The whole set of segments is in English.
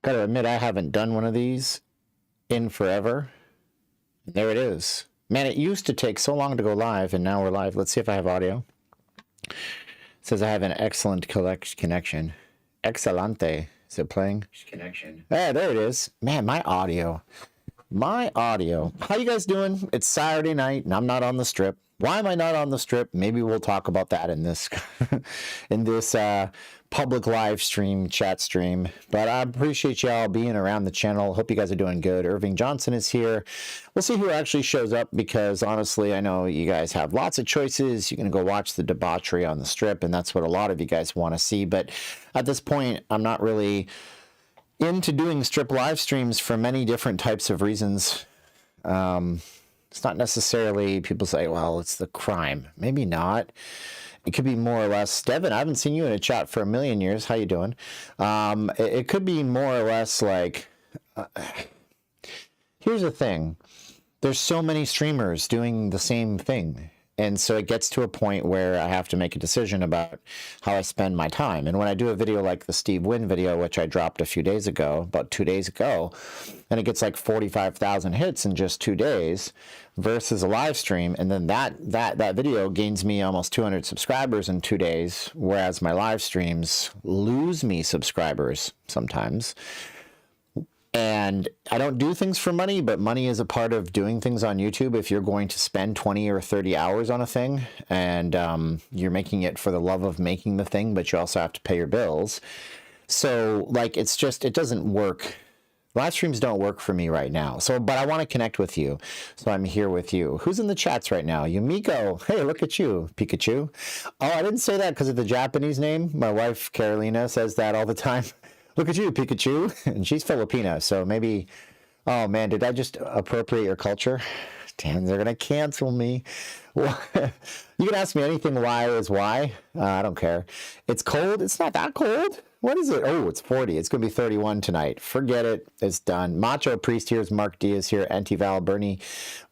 Gotta admit, I haven't done one of these in forever. There it is. Man, it used to take so long to go live, and now we're live. Let's see if I have audio. It says I have an excellent connection. Excelente. Is it playing? Connection. Ah, there it is. Man, my audio. My audio. How you guys doing? It's Saturday night, and I'm not on the strip. Why am I not on the strip? Maybe we'll talk about that in this in this public live stream, chat stream. But I appreciate y'all being around the channel. Hope you guys are doing good. Irving Johnson is here. We'll see who actually shows up because honestly, I know you guys have lots of choices. You can go watch the debauchery on the strip, and that's what a lot of you guys want to see. But at this point, I'm not really into doing strip live streams for many different types of reasons. It's not necessarily, people say, well, it's the crime. Maybe not. It could be more or less, Devin, I haven't seen you in a chat for a million years. How you doing? It could be more or less like, here's the thing. There's so many streamers doing the same thing. And so it gets to a point where I have to make a decision about how I spend my time. And when I do a video like the stevenj video, which I dropped a few days ago, about 2 days ago, and it gets like 45,000 hits in just 2 days versus a live stream, and then that video gains me almost 200 subscribers in 2 days, whereas my live streams lose me subscribers sometimes. And I don't do things for money, but money is a part of doing things on YouTube. If you're going to spend 20 or 30 hours on a thing and you're making it for the love of making the thing, but you also have to pay your bills. So like, it's just, it doesn't work. Live streams don't work for me right now. So, but I want to connect with you. So I'm here with you. Who's in the chats right now? Yumiko. Hey, look at you, Pikachu. Oh, I didn't say that because of the Japanese name. My wife, Carolina, says that all the time. Look at you, Pikachu. And she's Filipina, so maybe... Oh, man, did I just appropriate your culture? Damn, they're going to cancel me. You can ask me anything, why is why. I don't care. It's cold. It's not that cold. What is it? Oh, it's 40. It's going to be 31 tonight. Forget it. It's done. Macho Priest here. Mark D is here. Antival, Bernie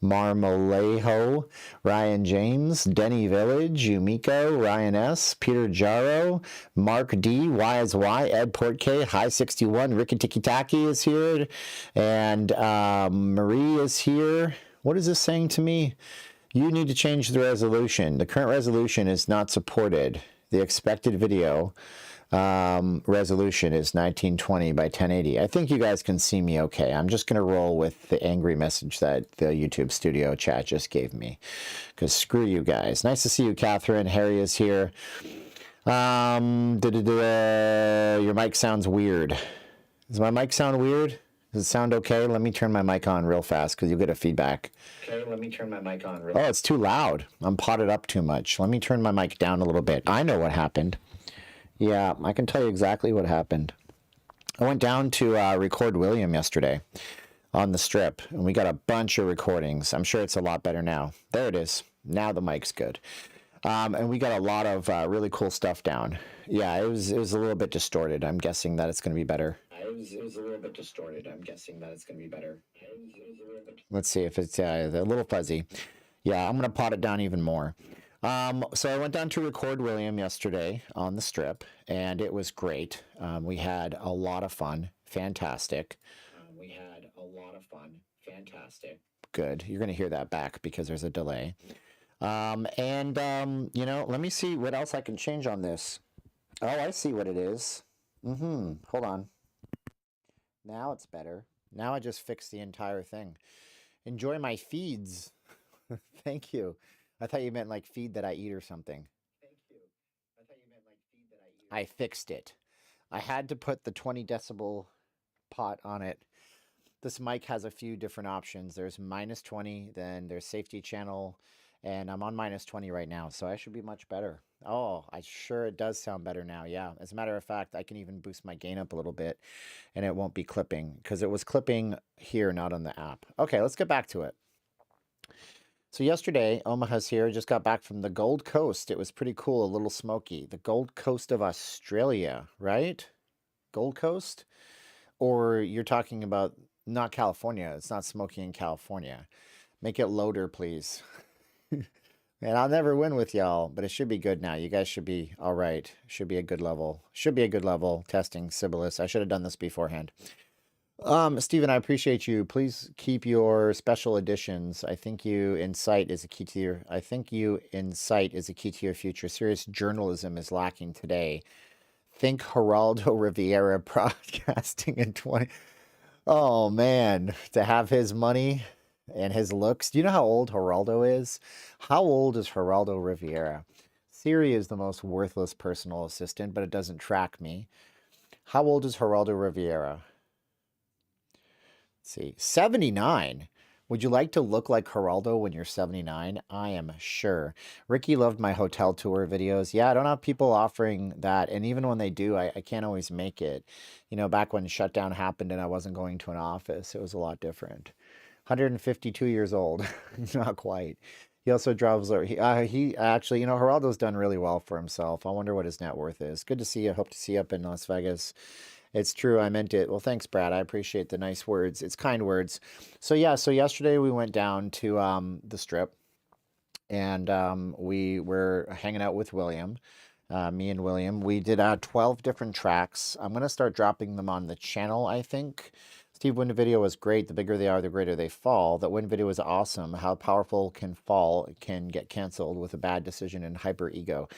Marmolejo, Ryan James, Denny Village, Yumiko, Ryan S, Peter Jaro, Mark D, Y is Y, Ed Portke, High 61, Ricky Tiki Taki is here, and Marie is here. What is this saying to me? You need to change the resolution. The current resolution is not supported. The expected video resolution is 1920 by 1080. I think you guys can see me okay. I'm just going to roll with the angry message that the YouTube studio chat just gave me. Because screw you guys. Nice to see you, Catherine. Harry is here. Your mic sounds weird. Does my mic sound weird? Does it sound okay? Let me turn my mic on real fast because you'll get a feedback. Okay, let me turn my mic on real fast. Oh, it's too loud. I'm potted up too much. Let me turn my mic down a little bit. I know what happened. Yeah, I can tell you exactly what happened. I went down to record William yesterday on the strip, and we got a bunch of recordings. I'm sure it's a lot better now. There it is. Now the mic's good. And we got a lot of really cool stuff down. Yeah, it was a little bit distorted. I'm guessing that it's going to be better. It was a little bit distorted. I'm guessing that it's going to be better. Let's see if it's a little fuzzy. Yeah, I'm going to pot it down even more. So I went down to record William yesterday on the strip, and it was great. We had a lot of fun. Fantastic. Good. You're going to hear that back because there's a delay. You know, let me see what else I can change on this. Oh, I see what it is. Hold on. Now it's better. Now I just fixed the entire thing. Enjoy my feeds. Thank you. I thought you meant like feed that I eat or something. Thank you. I thought you meant like feed that I eat. I fixed it. I had to put the 20 decibel pot on it. This mic has a few different options. There's -20, then there's safety channel, and I'm on -20 right now, so I should be much better. Oh, it does sound better now, yeah. As a matter of fact, I can even boost my gain up a little bit, and it won't be clipping, because it was clipping here, not on the app. Okay, let's get back to it. So yesterday, Omaha's here, just got back from the Gold Coast. It was pretty cool, a little smoky. The Gold Coast of Australia, right? Gold Coast? Or you're talking about not California. It's not smoky in California. Make it loader, please. And I'll never win with y'all, but it should be good now. You guys should be all right. Should be a good level. Should be a good level testing Sibyllus. I should have done this beforehand. Steven, I appreciate you. Please keep your special editions. I think you insight is a key to your future. Serious journalism is lacking today. Think Geraldo Rivera broadcasting in 20. Oh man, to have his money and his looks. Do you know how old Geraldo is? How old is Geraldo Rivera? Siri is the most worthless personal assistant, but it doesn't track me. How old is Geraldo Rivera? Let's see, 79. Would you like to look like Geraldo when you're 79? I am sure. Ricky loved my hotel tour videos. Yeah, I don't have people offering that. And even when they do, I can't always make it. You know, back when shutdown happened and I wasn't going to an office, it was a lot different. 152 years old. Not quite. He also drives, he actually, you know, Geraldo's done really well for himself. I wonder what his net worth is. Good to see you. Hope to see you up in Las Vegas. It's true. I meant it. Well, thanks, Brad. I appreciate the nice words. It's kind words. So yeah, so yesterday we went down to the Strip and we were hanging out with William, me and William. We did 12 different tracks. I'm going to start dropping them on the channel, I think. Steve, Win video was great. The bigger they are, the greater they fall. That Win video is awesome. How powerful can fall, can get canceled with a bad decision and hyper ego.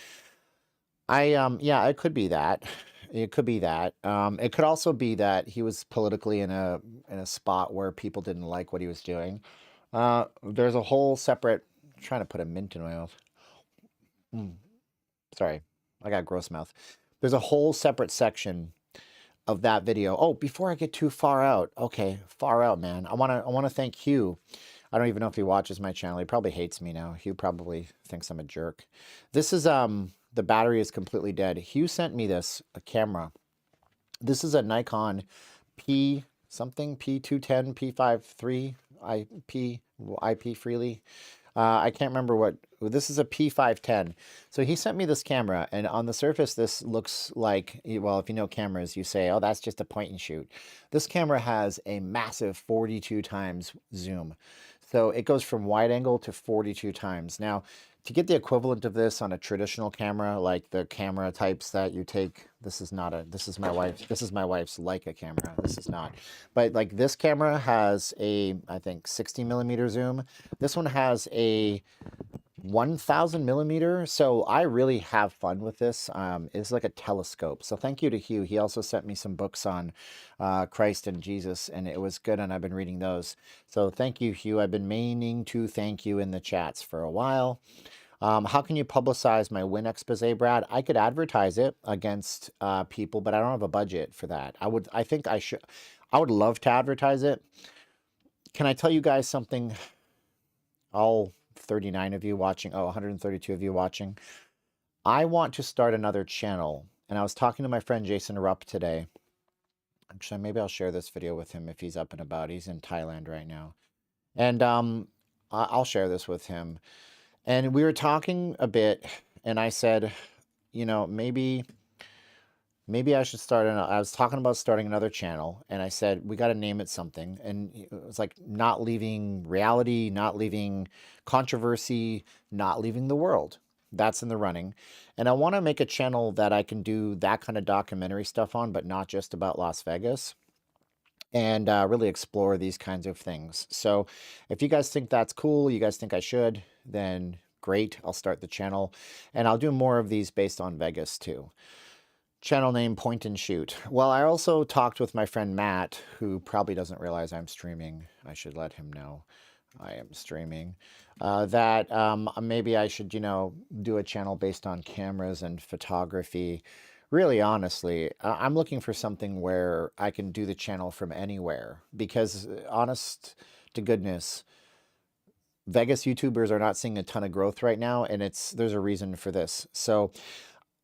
Yeah, it could be that. It could be that. It could also be that he was politically in a spot where people didn't like what he was doing. There's a whole separate. I'm trying to put a mint in my mouth. Sorry, I got gross mouth. There's a whole separate section of that video. Oh, before I get too far out. Okay, far out, man. I wanna thank Hugh. I don't even know if he watches my channel. He probably hates me now. Hugh probably thinks I'm a jerk. This is the battery is completely dead. Hugh sent me this, a camera. This is a Nikon P something, P210, P53, IP freely. I can't remember what, this is a P510. So he sent me this camera, and on the surface, this looks like, well, if you know cameras, you say, oh, that's just a point and shoot. This camera has a massive 42 times zoom. So it goes from wide angle to 42 times. Now, to get the equivalent of this on a traditional camera, like the camera types that you take, this is my wife's Leica camera. This is not. But like this camera has a, I think, 60 millimeter zoom. This one has a 1000 millimeter. So I really have fun with this. It's like a telescope. So thank you to Hugh. He also sent me some books on Christ and Jesus, and it was good, and I've been reading those. So thank you, Hugh. I've been meaning to thank you in the chats for a while. How can you publicize my win expose, Brad? I could advertise it against people, but I don't have a budget for that. I would love to advertise it. Can I tell you guys something? All 39 of you watching, 132 of you watching. I want to start another channel, and I was talking to my friend Jason Rupp today. Actually, maybe I'll share this video with him if he's up and about. He's in Thailand right now. And I'll share this with him. And we were talking a bit, and I said, you know, maybe I should start I was talking about starting another channel, and I said, we got to name it something. And it was like not leaving reality, not leaving controversy, not leaving the world. That's in the running. And I want to make a channel that I can do that kind of documentary stuff on, but not just about Las Vegas, and really explore these kinds of things. So if you guys think that's cool, you guys think I should, then great, I'll start the channel. And I'll do more of these based on Vegas too. Channel name, Point and Shoot. Well, I also talked with my friend Matt, who probably doesn't realize I'm streaming. I should let him know I am streaming. That maybe I should, you know, do a channel based on cameras and photography. Really, honestly, I'm looking for something where I can do the channel from anywhere, because honest to goodness, Vegas YouTubers are not seeing a ton of growth right now, and there's a reason for this. So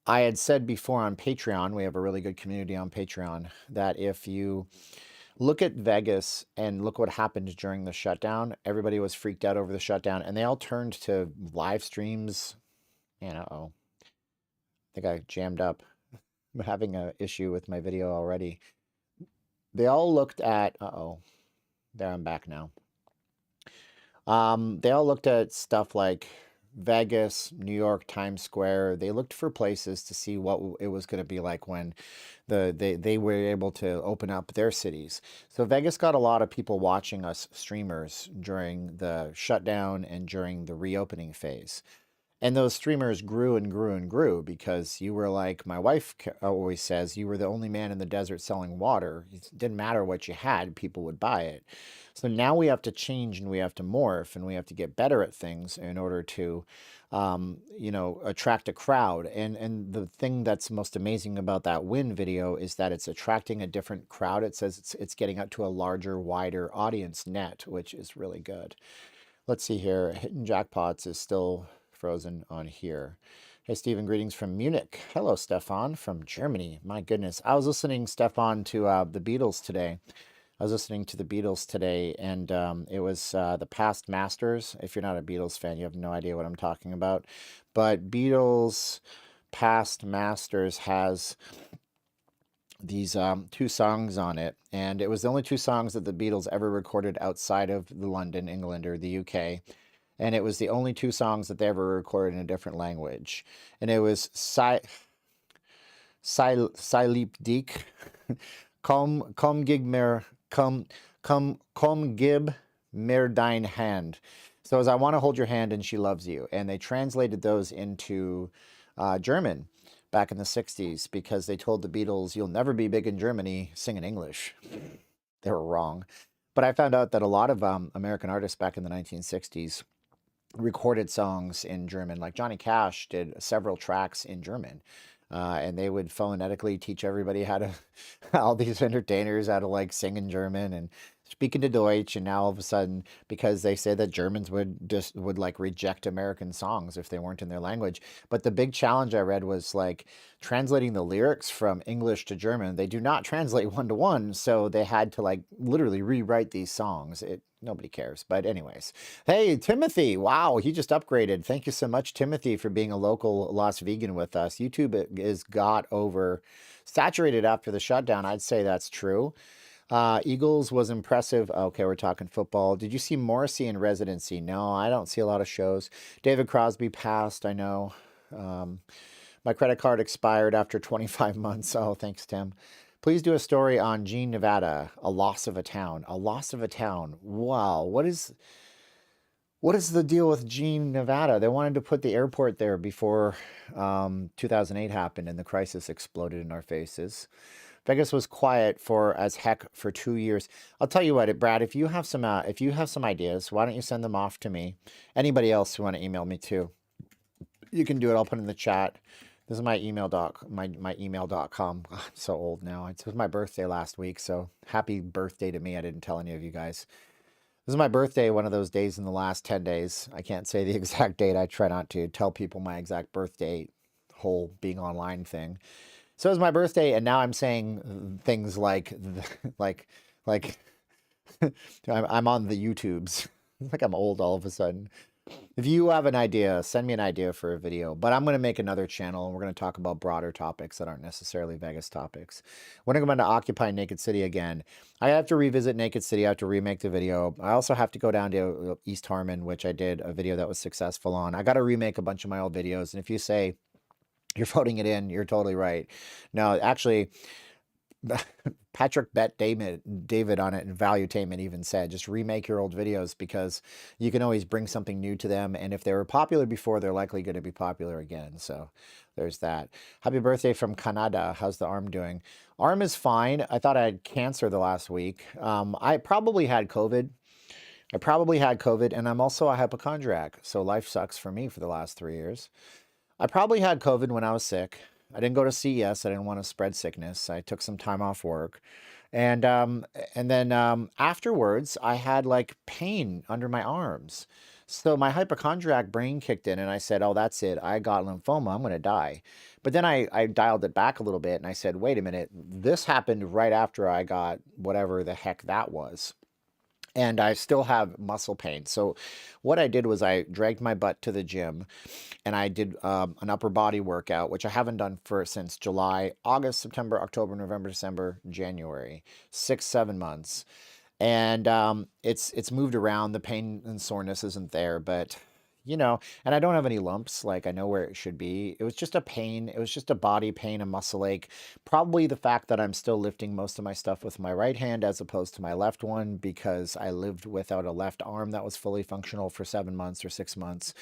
I had said before on Patreon, we have a really good community on Patreon, that if you look at Vegas and look what happened during the shutdown, everybody was freaked out over the shutdown, and they all turned to live streams. And I think I jammed up. I'm having an issue with my video already. They all looked at, there, I'm back now. They all looked at stuff like Vegas, New York, Times Square, they looked for places to see what it was going to be like when they were able to open up their cities. So Vegas got a lot of people watching us streamers during the shutdown and during the reopening phase. And those streamers grew and grew and grew because you were like, my wife always says, you were the only man in the desert selling water. It didn't matter what you had, people would buy it. So now we have to change and we have to morph and we have to get better at things in order to, attract a crowd. And the thing that's most amazing about that win video is that it's attracting a different crowd. It says it's getting up to a larger, wider audience net, which is really good. Let's see here. Hitting jackpots is still frozen on here. Hey, Steven, greetings from Munich. Hello, Stefan from Germany. My goodness. I was listening, Stefan, to the Beatles today. And it was the Past Masters. If you're not a Beatles fan, you have no idea what I'm talking about. But Beatles Past Masters has these two songs on it, and it was the only two songs that the Beatles ever recorded outside of London, England, or the UK. And it was the only two songs that they ever recorded in a different language. And it was Silip Dik, Kom Gib Mer, Kom Gib Mer Dein Hand. So as I want to hold your hand and she loves you. And they translated those into German back in the 60s because they told the Beatles, you'll never be big in Germany, sing in English. They were wrong. But I found out that a lot of American artists back in the 1960s recorded songs in German. Like Johnny Cash did several tracks in German. And they would phonetically teach everybody how to, all these entertainers how to like sing in German and speak into Deutsch. And now all of a sudden, because they say that Germans would like reject American songs if they weren't in their language. But the big challenge I read was like translating the lyrics from English to German. They do not translate one to one. So they had to like literally rewrite these songs. Nobody cares. But anyways, hey, Timothy. Wow, he just upgraded. Thank you so much, Timothy, for being a local Las Vegan with us. YouTube is got over saturated after the shutdown. I'd say that's true. Eagles was impressive. Okay, we're talking football. Did you see Morrissey in residency? No, I don't see a lot of shows. David Crosby passed, I know. My credit card expired after 25 months. Oh, thanks, Tim. Please do a story on Gene, Nevada, a loss of a town. A loss of a town. Wow. What is the deal with Gene, Nevada? They wanted to put the airport there before 2008 happened and the crisis exploded in our faces. Vegas was quiet for as heck for 2 years. I'll tell you what, Brad, if you have some ideas, why don't you send them off to me? Anybody else who want to email me too, you can do it. I'll put it in the chat. This is my my email.com. I'm so old now. It was my birthday last week, so happy birthday to me. I didn't tell any of you guys. This is my birthday, one of those days in the last 10 days. I can't say the exact date. I try not to tell people my exact birth date, whole being online thing. So it was my birthday, and now I'm saying things like I'm on the YouTubes. Like I'm old all of a sudden. If you have an idea, send me an idea for a video. But I'm going to make another channel, and we're going to talk about broader topics that aren't necessarily Vegas topics. When I'm going to occupy Naked City again, I have to revisit Naked City. I have to remake the video. I also have to go down to East Harmon, which I did a video that was successful on. I got to remake a bunch of my old videos. And if you say you're voting it in, you're totally right. No, actually, Patrick bet David on it, and Valuetainment even said, just remake your old videos because you can always bring something new to them. And if they were popular before, they're likely going to be popular again. So there's that. Happy birthday from Canada. How's the arm doing? Arm is fine. I thought I had cancer the last week. I probably had COVID. And I'm also a hypochondriac. So life sucks for me for the last 3 years. I probably had COVID when I was sick. I didn't go to CES. I didn't want to spread sickness. I took some time off work. And then afterwards, I had like pain under my arms. So my hypochondriac brain kicked in and I said, oh, that's it. I got lymphoma. I'm going to die. But then I dialed it back a little bit and I said, wait a minute. This happened right after I got whatever the heck that was. And I still have muscle pain. So what I did was I dragged my butt to the gym and I did an upper body workout, which I haven't done since July, August, September, October, November, December, January, 6-7 months. And it's moved around. The pain and soreness isn't there, but you know, and I don't have any lumps. Like, I know where it should be. It was just a pain. It was just a body pain, a muscle ache. Probably the fact that I'm still lifting most of my stuff with my right hand as opposed to my left one, because I lived without a left arm that was fully functional for 7 months or 6 months.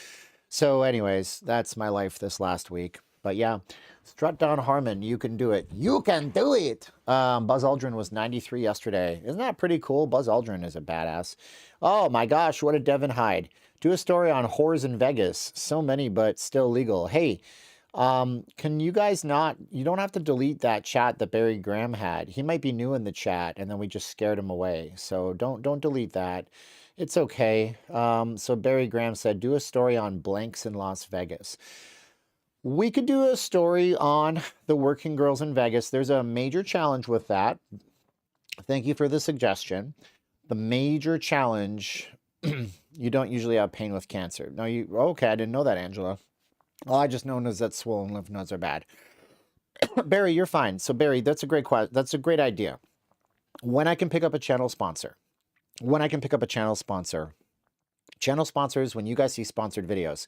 So anyways, that's my life this last week. But yeah, strut down Harmon. You can do it. You can do it. Buzz Aldrin was 93 yesterday. Isn't that pretty cool? Buzz Aldrin is a badass. Oh my gosh, what did Devin hide? Do a story on whores in Vegas. So many, but still legal. Hey, can you guys not, you don't have to delete that chat that Barry Graham had. He might be new in the chat and then we just scared him away. So don't delete that. It's okay. So Barry Graham said, do a story on blanks in Las Vegas. We could do a story on the working girls in Vegas. There's a major challenge with that. Thank you for the suggestion. The major challenge, you don't usually have pain with cancer. No, okay, I didn't know that, Angela. All I just know is that swollen lymph nodes are bad. Barry, you're fine. So Barry, that's a great idea. When I can pick up a channel sponsor. Channel sponsors, when you guys see sponsored videos,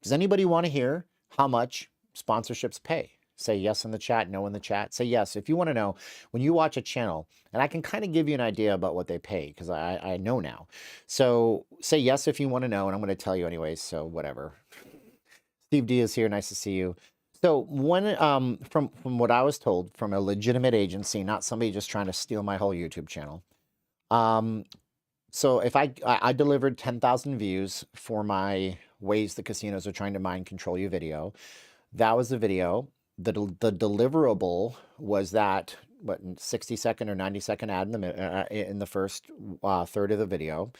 does anybody want to hear how much sponsorships pay? Say yes in the chat, no in the chat. Say yes if you want to know. When you watch a channel, and I can kind of give you an idea about what they pay because I know now. So say yes if you want to know, and I'm going to tell you anyways, so whatever. Steve D is here. Nice to see you. So when from what I was told from a legitimate agency, not somebody just trying to steal my whole YouTube channel. So if I delivered 10,000 views for my ways the casinos are trying to mind control you video, that was the video. The deliverable was that 60-second or 90-second ad in the first third of the video.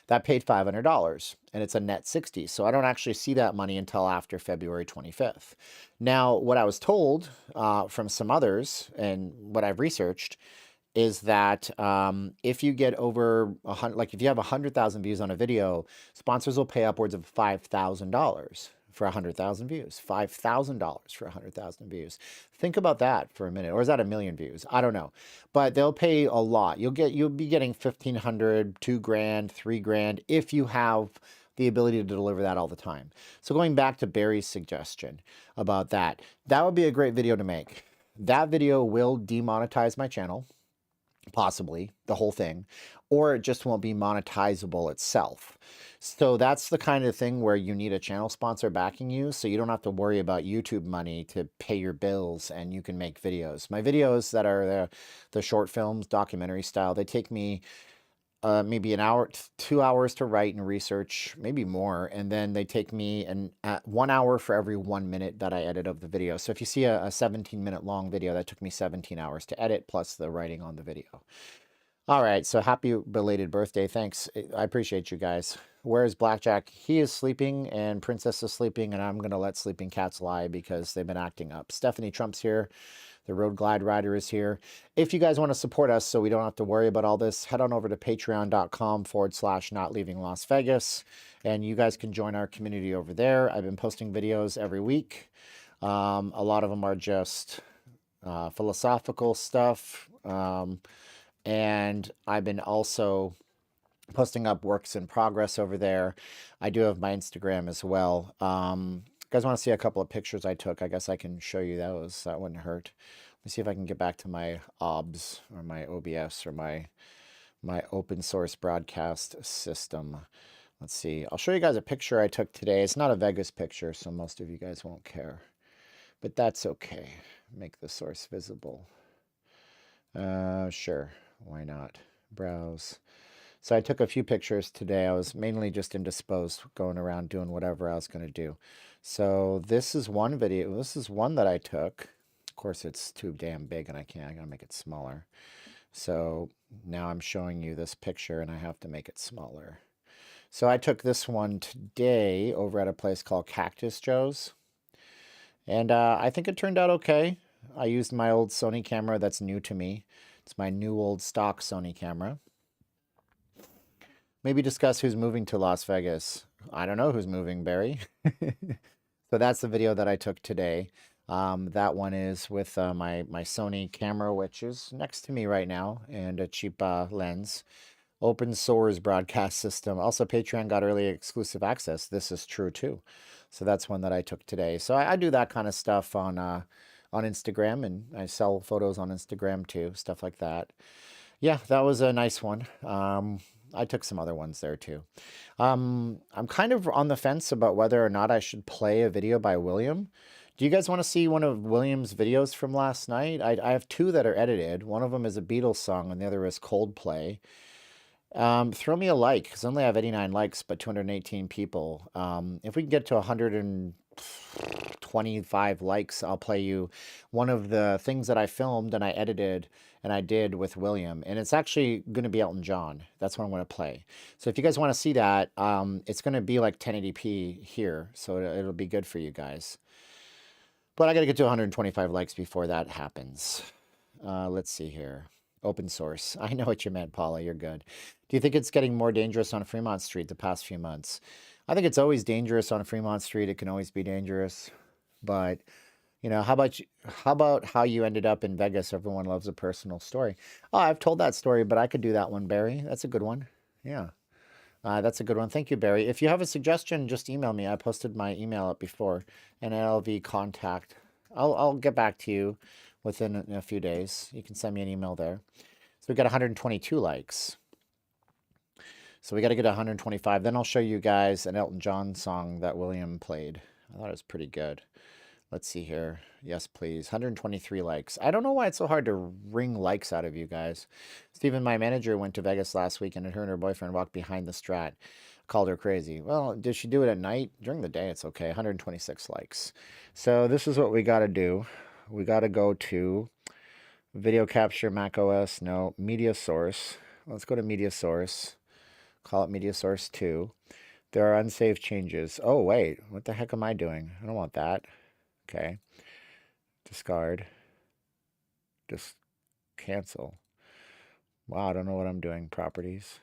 That paid $500 and it's a net 60. So I don't actually see that money until after February 25th. Now, what I was told from some others and what I've researched is that if you get over 100, like if you have 100,000 views on a video, sponsors will pay upwards of $5,000 for 100,000 views. $5,000 for 100,000 views. Think about that for a minute. Or is that 1 million views? I don't know. But they'll pay a lot. You'll be getting $1,500, $2,000, $3,000 if you have the ability to deliver that all the time. So going back to Barry's suggestion about that would be a great video to make. That video will demonetize my channel. Possibly the whole thing, or it just won't be monetizable itself. So that's the kind of thing where you need a channel sponsor backing you, so you don't have to worry about YouTube money to pay your bills, and you can make videos. My videos that are the short films, documentary style, they take me maybe an hour, 2 hours to write and research, maybe more. And then they take me 1 hour for every 1 minute that I edit of the video. So if you see a 17-minute long video, that took me 17 hours to edit plus the writing on the video. All right. So happy belated birthday. Thanks. I appreciate you guys. Where's Blackjack? He is sleeping and Princess is sleeping, and I'm going to let sleeping cats lie because they've been acting up. Stephanie Trump's here. The Road Glide Rider is here. If you guys want to support us so we don't have to worry about all this, head on over to patreon.com/NotLeavingLasVegas, and you guys can join our community over there. I've been posting videos every week. A lot of them are just philosophical stuff, and I've been also posting up works in progress over there. I do have my Instagram as well. You guys want to see a couple of pictures I took? I guess I can show you those. That wouldn't hurt. Let me see if I can get back to my OBS or my OBS or my open source broadcast system. Let's see. I'll show you guys a picture I took today. It's not a Vegas picture, so most of you guys won't care. But that's okay. Make the source visible. Sure. Why not? Browse. So I took a few pictures today. I was mainly just indisposed, going around doing whatever I was going to do. So this is one video. This is one that I took. Of course, it's too damn big and I gotta make it smaller. So now I'm showing you this picture and I have to make it smaller. So I took this one today over at a place called Cactus Joe's. And I think it turned out okay. I used my old Sony camera that's new to me. It's my new old stock Sony camera. Maybe discuss who's moving to Las Vegas. I don't know who's moving, Barry. So that's the video that I took today. That one is with my Sony camera, which is next to me right now, and a cheap lens. Open source broadcast system. Also, Patreon got early exclusive access. This is true too. So that's one that I took today. So I do that kind of stuff on Instagram, and I sell photos on Instagram too, stuff like that. Yeah, that was a nice one. I took some other ones there too. I'm kind of on the fence about whether or not I should play a video by William. Do you guys want to see one of William's videos from last night? I have two that are edited. One of them is a Beatles song, and the other is Coldplay. Throw me a like, because I only have 89 likes, but 218 people. If we can get to 125 likes, I'll play you one of the things that I filmed and I edited and I did with William. And it's actually going to be Elton John. That's what I'm going to play. So if you guys want to see that, it's going to be like 1080p here. So it'll be good for you guys. But I got to get to 125 likes before that happens. Let's see here. Open source. I know what you meant, Paula. You're good. Do you think it's getting more dangerous on Fremont Street the past few months? I think it's always dangerous on Fremont Street. It can always be dangerous. But, you know, how about how you ended up in Vegas? Everyone loves a personal story. Oh, I've told that story, but I could do that one, Barry. That's a good one. Yeah. That's a good one. Thank you, Barry. If you have a suggestion, just email me. I posted my email up before, and LV contact. I'll get back to you within a few days. You can send me an email there. So we got 122 likes. So we got to get 125. Then I'll show you guys an Elton John song that William played. I thought it was pretty good. Let's see here. Yes, please. 123 likes. I don't know why it's so hard to wring likes out of you guys. Steven, my manager, went to Vegas last week and her and her boyfriend walked behind the Strat. Called her crazy. Well, did she do it at night? During the day, it's okay. 126 likes. So this is what we got to do. We got to go to video capture, Mac OS. No, media source. Let's go to media source. Call it media source 2. There are unsaved changes. Oh, wait. What the heck am I doing? I don't want that. Okay. Discard. Just cancel. Wow, I don't know what I'm doing. Properties.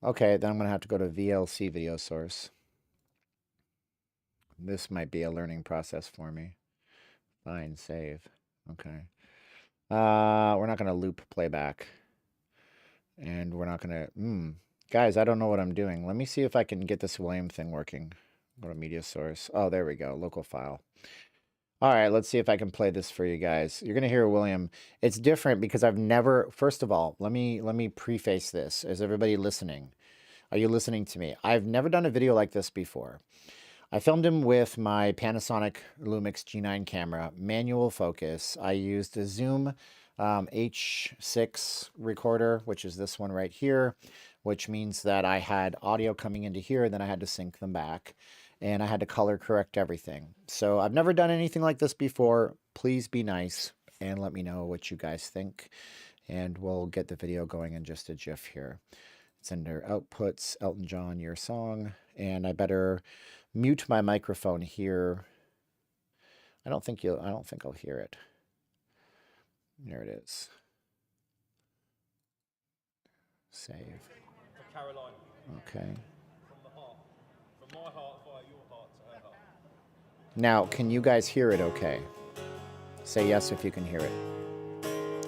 Okay, then I'm going to have to go to VLC video source. This might be a learning process for me. Fine, save. Okay. We're not going to loop playback. And we're not going to... Guys, I don't know what I'm doing. Let me see if I can get this William thing working. Go to media source. Oh, there we go. Local file. All right, let's see if I can play this for you guys. You're going to hear William. It's different because I've never... First of all, let me preface this. Is everybody listening? Are you listening to me? I've never done a video like this before. I filmed him with my Panasonic Lumix G9 camera, manual focus. I used a Zoom H6 recorder, which is this one right here, which means that I had audio coming into here, and then I had to sync them back, and I had to color correct everything. So I've never done anything like this before. Please be nice and let me know what you guys think, and we'll get the video going in just a jiff here. It's under outputs, Elton John, your song, and I better mute my microphone here. I don't think I'll hear it. There it is. Save. For Caroline. Okay. From the heart. From my heart via your heart to her heart. Now, can you guys hear it okay? Say yes if you can hear it.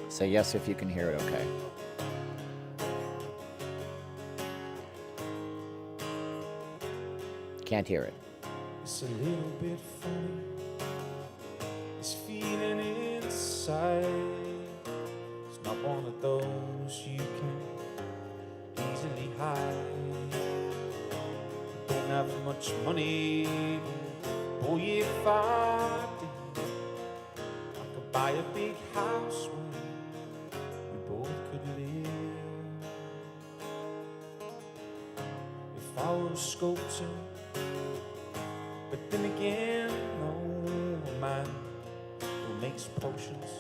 Say yes if you can hear it okay. Can't hear it. It's a little bit funny, this feeling inside. It's not one of those you can easily hide. Don't have much money, boy, if I did, I could buy a big house where we both could live. If I were a sculptor, but then again, no man who makes potions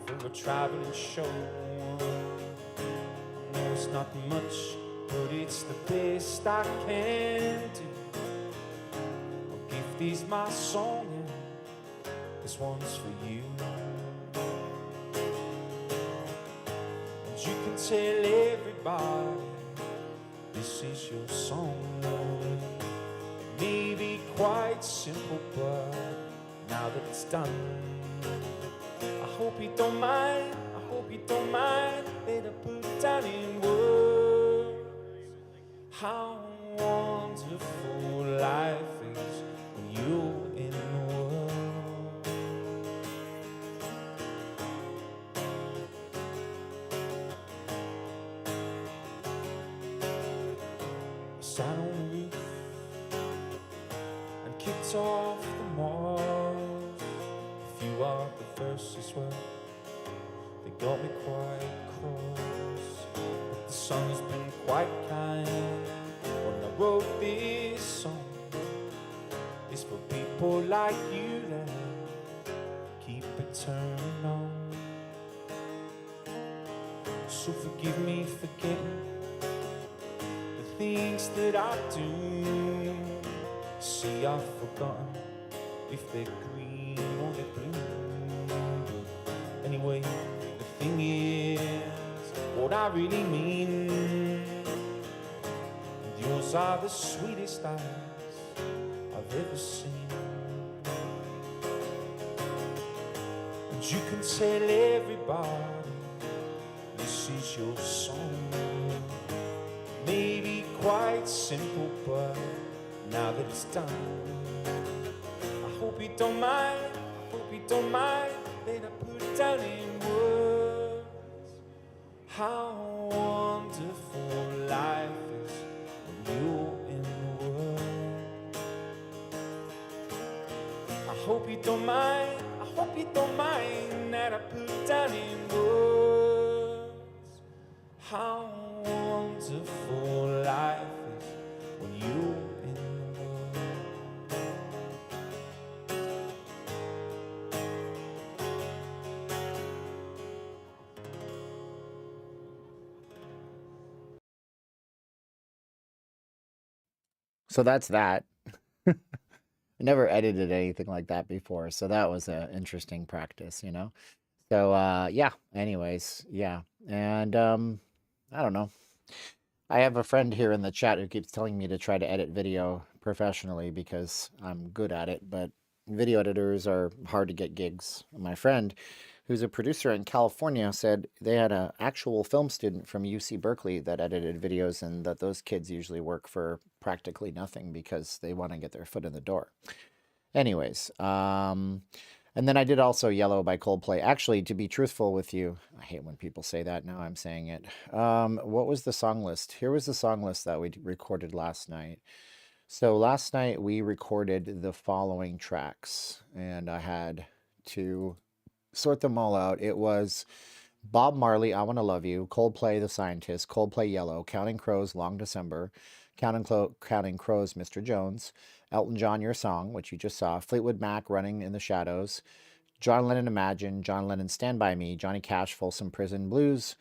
for a traveling show. No, it's not much, but it's the best I can do. I'll give these my song, and this one's for you. And you can tell everybody this is your song. May be quite simple, but now that it's done, I hope you don't mind, I hope you don't mind that I put down in words how wonderful life is when you're in the world. I sat on the roof and kicked off the moss. A few of the verses were, they got me quite cross. But the sun's been quite kind when I wrote this song. It's for people like you that keep it turning on. So forgive me for getting the things that I do. See, I've forgotten if they're green or they're blue. But anyway, the thing is, what I really mean, yours are the sweetest eyes I've ever seen. And you can tell everybody this is your song. Maybe quite simple, but now that it's done, I hope you don't mind, I hope you don't mind that I put down in words how wonderful life is when you're in the world. I hope you don't mind, I hope you don't mind that I put down in words how wonderful life is when you're in the world. So that's that. I never edited anything like that before, so that was an interesting practice, you know? So, yeah, anyways, yeah. And, I don't know. I have a friend here in the chat who keeps telling me to try to edit video professionally because I'm good at it, but video editors are hard to get gigs. My friend, who's a producer in California, said they had an actual film student from UC Berkeley that edited videos, and that those kids usually work for practically nothing because they want to get their foot in the door. Anyways, and then I did also Yellow by Coldplay. Actually, to be truthful with you, I hate when people say that. Now I'm saying it. What was the song list? Here was the song list that we recorded last night. So last night we recorded the following tracks, and I had to sort them all out. It was Bob Marley, I Wanna Love You, Coldplay, The Scientist, Coldplay, Yellow, Counting Crows, Long December, Counting Crows, Mr. Jones, Elton John, Your Song, which you just saw, Fleetwood Mac, Running in the Shadows, John Lennon, Imagine, John Lennon, Stand By Me, Johnny Cash, Folsom Prison Blues,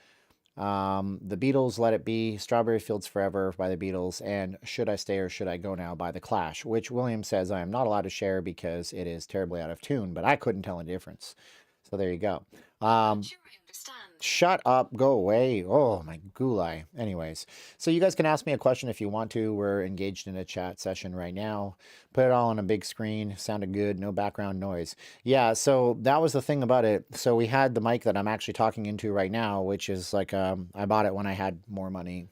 the Beatles, Let It Be, Strawberry Fields Forever by the Beatles, and Should I Stay or Should I Go Now by The Clash, which William says I am not allowed to share because it is terribly out of tune, but I couldn't tell a difference. So there you go. Shut up, go away. Oh, my gulai. Anyways, so you guys can ask me a question if you want to. We're engaged in a chat session right now. Put it all on a big screen. Sounded good. No background noise. Yeah, so that was the thing about it. So we had the mic that I'm actually talking into right now, which is like, I bought it when I had more money,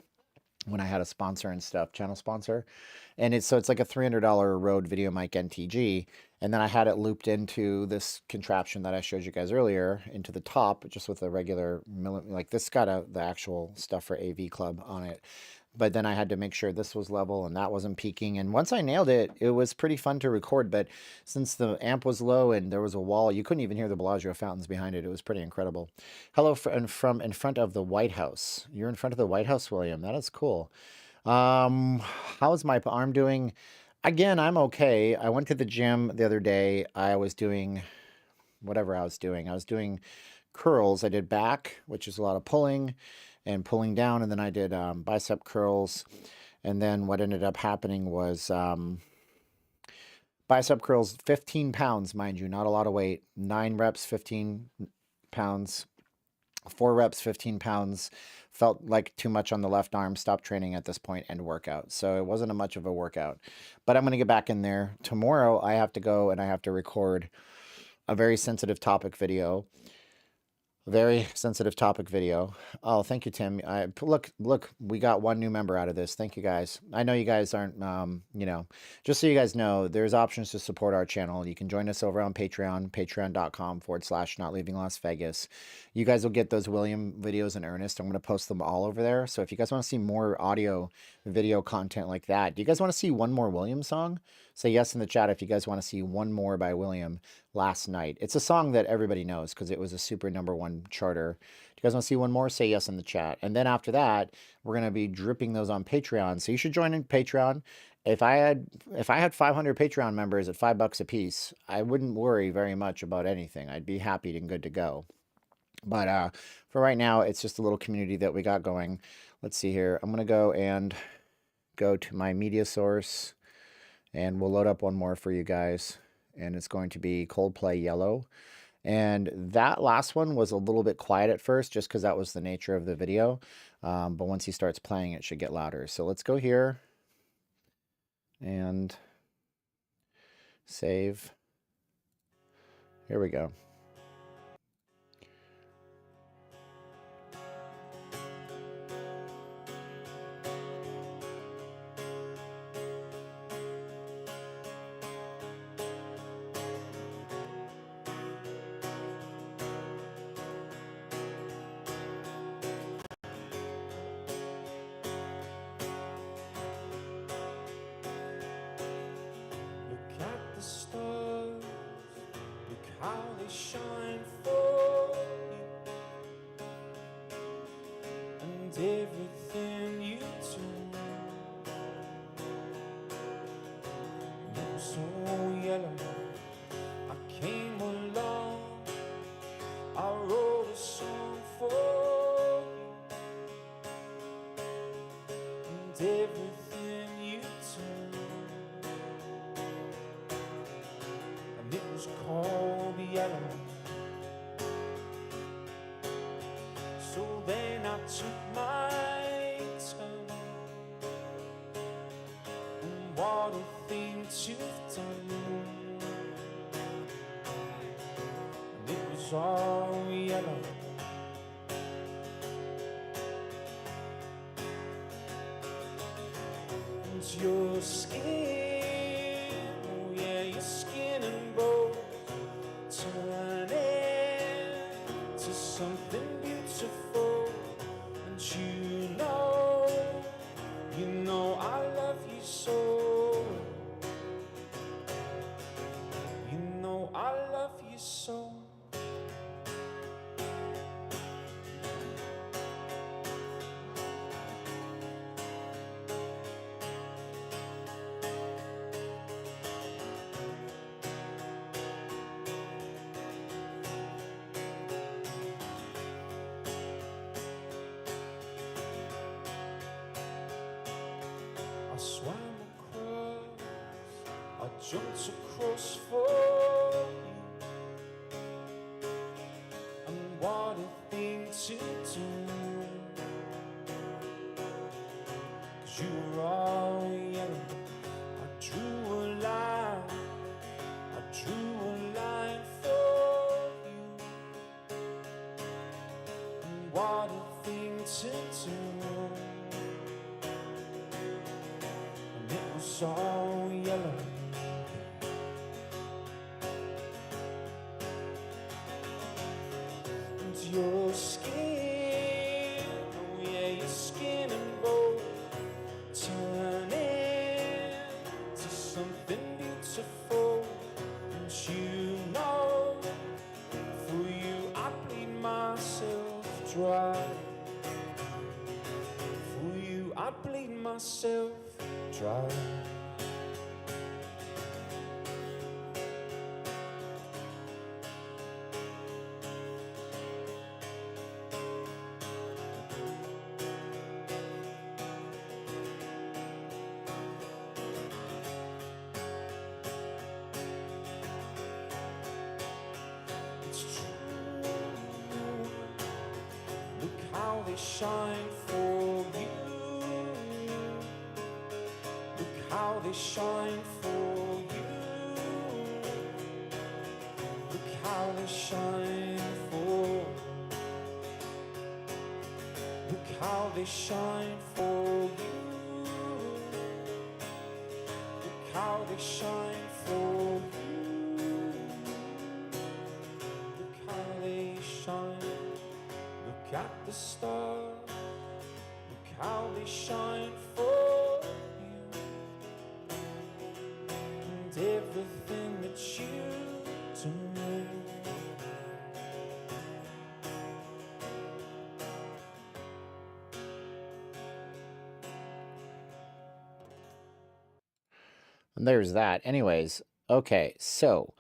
when I had a sponsor and stuff, channel sponsor. And it's like a $300 Rode Video Mic NTG. And then I had it looped into this contraption that I showed you guys earlier into the top, just with a regular, like this got the actual stuff for AV Club on it. But then I had to make sure this was level and that wasn't peaking. And once I nailed it, it was pretty fun to record. But since the amp was low and there was a wall, you couldn't even hear the Bellagio fountains behind it. It was pretty incredible. Hello from in front of the White House. You're in front of the White House, William. That is cool. How's my arm doing? Again, I'm okay. I went to the gym the other day. I was doing whatever I was doing. I was doing curls. I did back, which is a lot of pulling and pulling down. And then I did bicep curls. And then what ended up happening was bicep curls, 15 pounds, mind you, not a lot of weight. 9 reps, 15 pounds. 4 reps, 15 pounds. Felt like too much on the left arm. Stopped training at this point and workout. So it wasn't much of a workout. But I'm going to get back in there. Tomorrow I have to go and I have to record a very sensitive topic video Very sensitive topic video. Oh, thank you, Tim. Look, we got one new member out of this. Thank you guys. I know you guys aren't, you know, just so you guys know, there's options to support our channel. You can join us over on Patreon, patreon.com/not leaving Las Vegas. You guys will get those William videos in earnest. I'm going to post them all over there. So if you guys want to see more audio video content like that, do you guys want to see one more William song? Say yes in the chat if you guys want to see one more by William. Last Night. It's a song that everybody knows because it was a super #1 charter. Do you guys want to see one more? Say yes in the chat. And then after that, we're going to be dripping those on Patreon. So you should join in Patreon. If I had 500 Patreon members at $5 a piece, I wouldn't worry very much about anything. I'd be happy and good to go. But for right now, it's just a little community that we got going. Let's see here. I'm going to go to my media source, and we'll load up one more for you guys. And it's going to be Coldplay Yellow. And that last one was a little bit quiet at first, just because that was the nature of the video. But once he starts playing, it should get louder. So let's go here and save. Here we go. Shine for you, and everything you do, you're so yellow. I came along, I wrote a song for you, and everything you do, and it was called Yellow. So then I took my turn, and what a thing to have done. And it was all yellow. And your skin, oh yeah, your skin and bones turn into something beautiful. And you know I love you so. You know I love you so. I swam across, I jumped across for you, and what a thing to do, 'cause you were all yellow. I drew a line for you, and what a thing to do. It's all yellow. And your skin, oh yeah, your skin and bones turn into something beautiful. And you know, for you I bleed myself dry. For you I bleed myself dry. It's true. Look how they shine for you. How they shine for you. Look how they shine for how they shine for you. Look how they shine for you. Look how they shine. Look at the stars. Look how they shine for you. And everything that you do. And there's that. Anyways, okay, so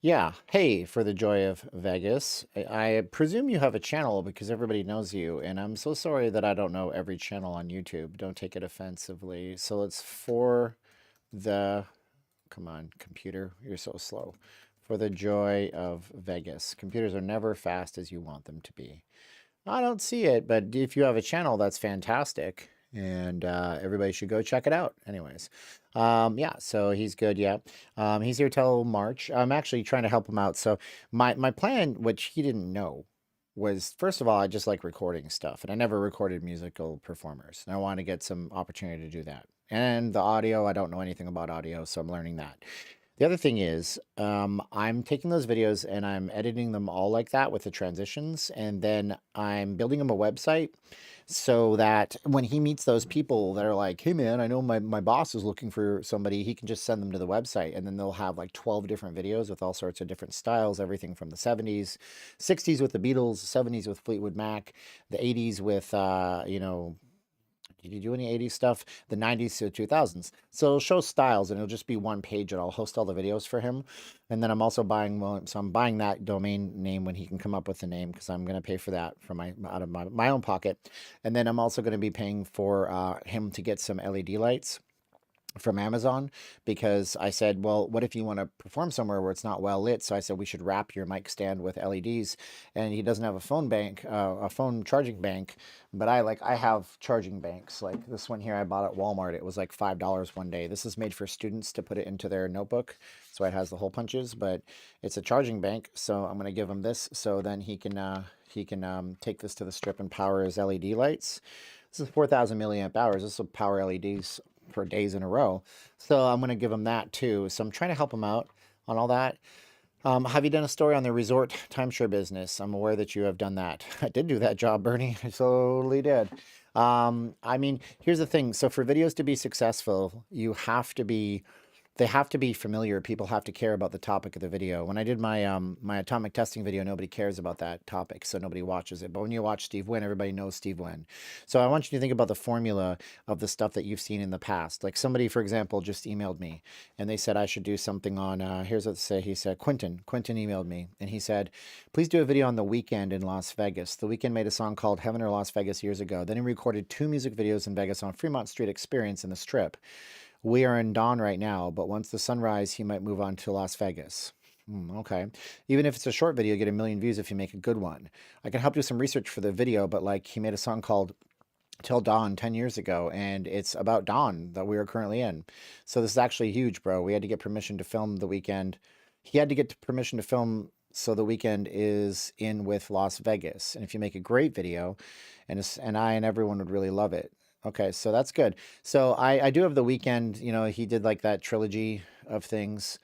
yeah, hey, for the joy of Vegas. I presume you have a channel because everybody knows you, and I'm so sorry that I don't know every channel on YouTube. Don't take it offensively. So it's for the, come on, computer, you're so slow. For the joy of Vegas. Computers are never fast as you want them to be. I don't see it, but if you have a channel, that's fantastic. And everybody should go check it out. Anyways, yeah, so he's good. Yeah, he's here till March. I'm actually trying to help him out. So my plan, which he didn't know, was first of all, I just like recording stuff, and I never recorded musical performers, and I want to get some opportunity to do that. And the audio, I don't know anything about audio, so I'm learning that. The other thing is, I'm taking those videos and I'm editing them all like that with the transitions, and then I'm building him a website so that when he meets those people that are like, hey man, I know my boss is looking for somebody, he can just send them to the website, and then they'll have like 12 different videos with all sorts of different styles, everything from the 70s, 60s with the Beatles, 70s with Fleetwood Mac, the 80s with, you know, did you do any 80s stuff? The 90s to 2000s. So it'll show styles, and it'll just be one page, and I'll host all the videos for him. And then I'm also buying, well, so I'm buying that domain name when he can come up with the name, because I'm going to pay for that from out of my own pocket. And then I'm also going to be paying for him to get some LED lights from Amazon, because I said, well, what if you want to perform somewhere where it's not well lit? So I said we should wrap your mic stand with LEDs, and he doesn't have a phone charging bank, but I have charging banks like this one here I bought at Walmart. It was like $5 one day. This is made for students to put it into their notebook, so it has the hole punches, but it's a charging bank. So I'm going to give him this, so then he can take this to the strip and power his LED lights. This is 4,000 milliamp hours. This will power LEDs for days in a row. So I'm going to give him that too. So I'm trying to help him out on all that. Have you done a story on the resort timeshare business? I'm aware that you have done that. I did do that job, Bernie. I totally did. I mean, here's the thing. So for videos to be successful, they have to be familiar. People have to care about the topic of the video. When I did my my atomic testing video, nobody cares about that topic, so nobody watches it. But when you watch Steve Wynn, everybody knows Steve Wynn. So I want you to think about the formula of the stuff that you've seen in the past. Like somebody, for example, just emailed me, and they said I should do something on, here's what they say. He said, Quentin emailed me, and he said, please do a video on The Weeknd in Las Vegas. The Weeknd made a song called Heaven or Las Vegas years ago. Then he recorded 2 music videos in Vegas on Fremont Street Experience in the Strip. We are in dawn right now, but once the sunrise, he might move on to Las Vegas. Okay. Even if it's a short video, you get 1 million views if you make a good one. I can help you with some research for the video, but like he made a song called Till Dawn 10 years ago, and it's about dawn that we are currently in. So this is actually huge, bro. We had to get permission to film The Weeknd. He had to get permission to film, so The Weeknd is in with Las Vegas. And if you make a great video, and I and everyone would really love it. Okay, so that's good. So I do have The Weeknd, you know, he did like that trilogy of things.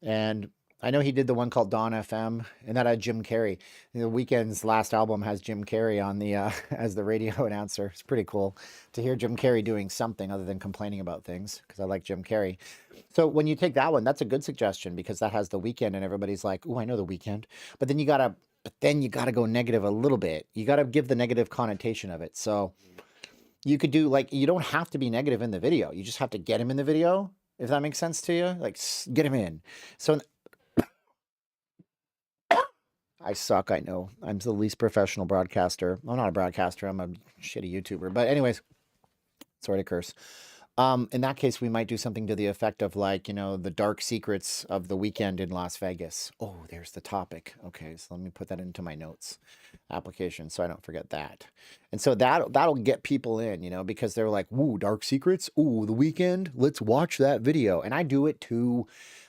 And I know he did the one called Dawn FM, and that had Jim Carrey. The Weeknd's last album has Jim Carrey on the as the radio announcer. It's pretty cool to hear Jim Carrey doing something other than complaining about things, because I like Jim Carrey. So when you take that one, that's a good suggestion, because that has The Weeknd, and everybody's like, oh, I know The Weeknd. But then you gotta go negative a little bit. You gotta give the negative connotation of it. So you could do, like, you don't have to be negative in the video. You just have to get him in the video, if that makes sense to you. Like, get him in. So I suck, I know. I'm the least professional broadcaster. I'm not a broadcaster. I'm a shitty YouTuber. But anyways, sorry to curse. In that case, we might do something to the effect of, like, you know, the dark secrets of The Weeknd in Las Vegas. Oh, there's the topic. Okay, so let me put that into my notes application so I don't forget that. And so that'll get people in, you know, because they're like, ooh, dark secrets. Ooh, The Weeknd. Let's watch that video. And I do it too.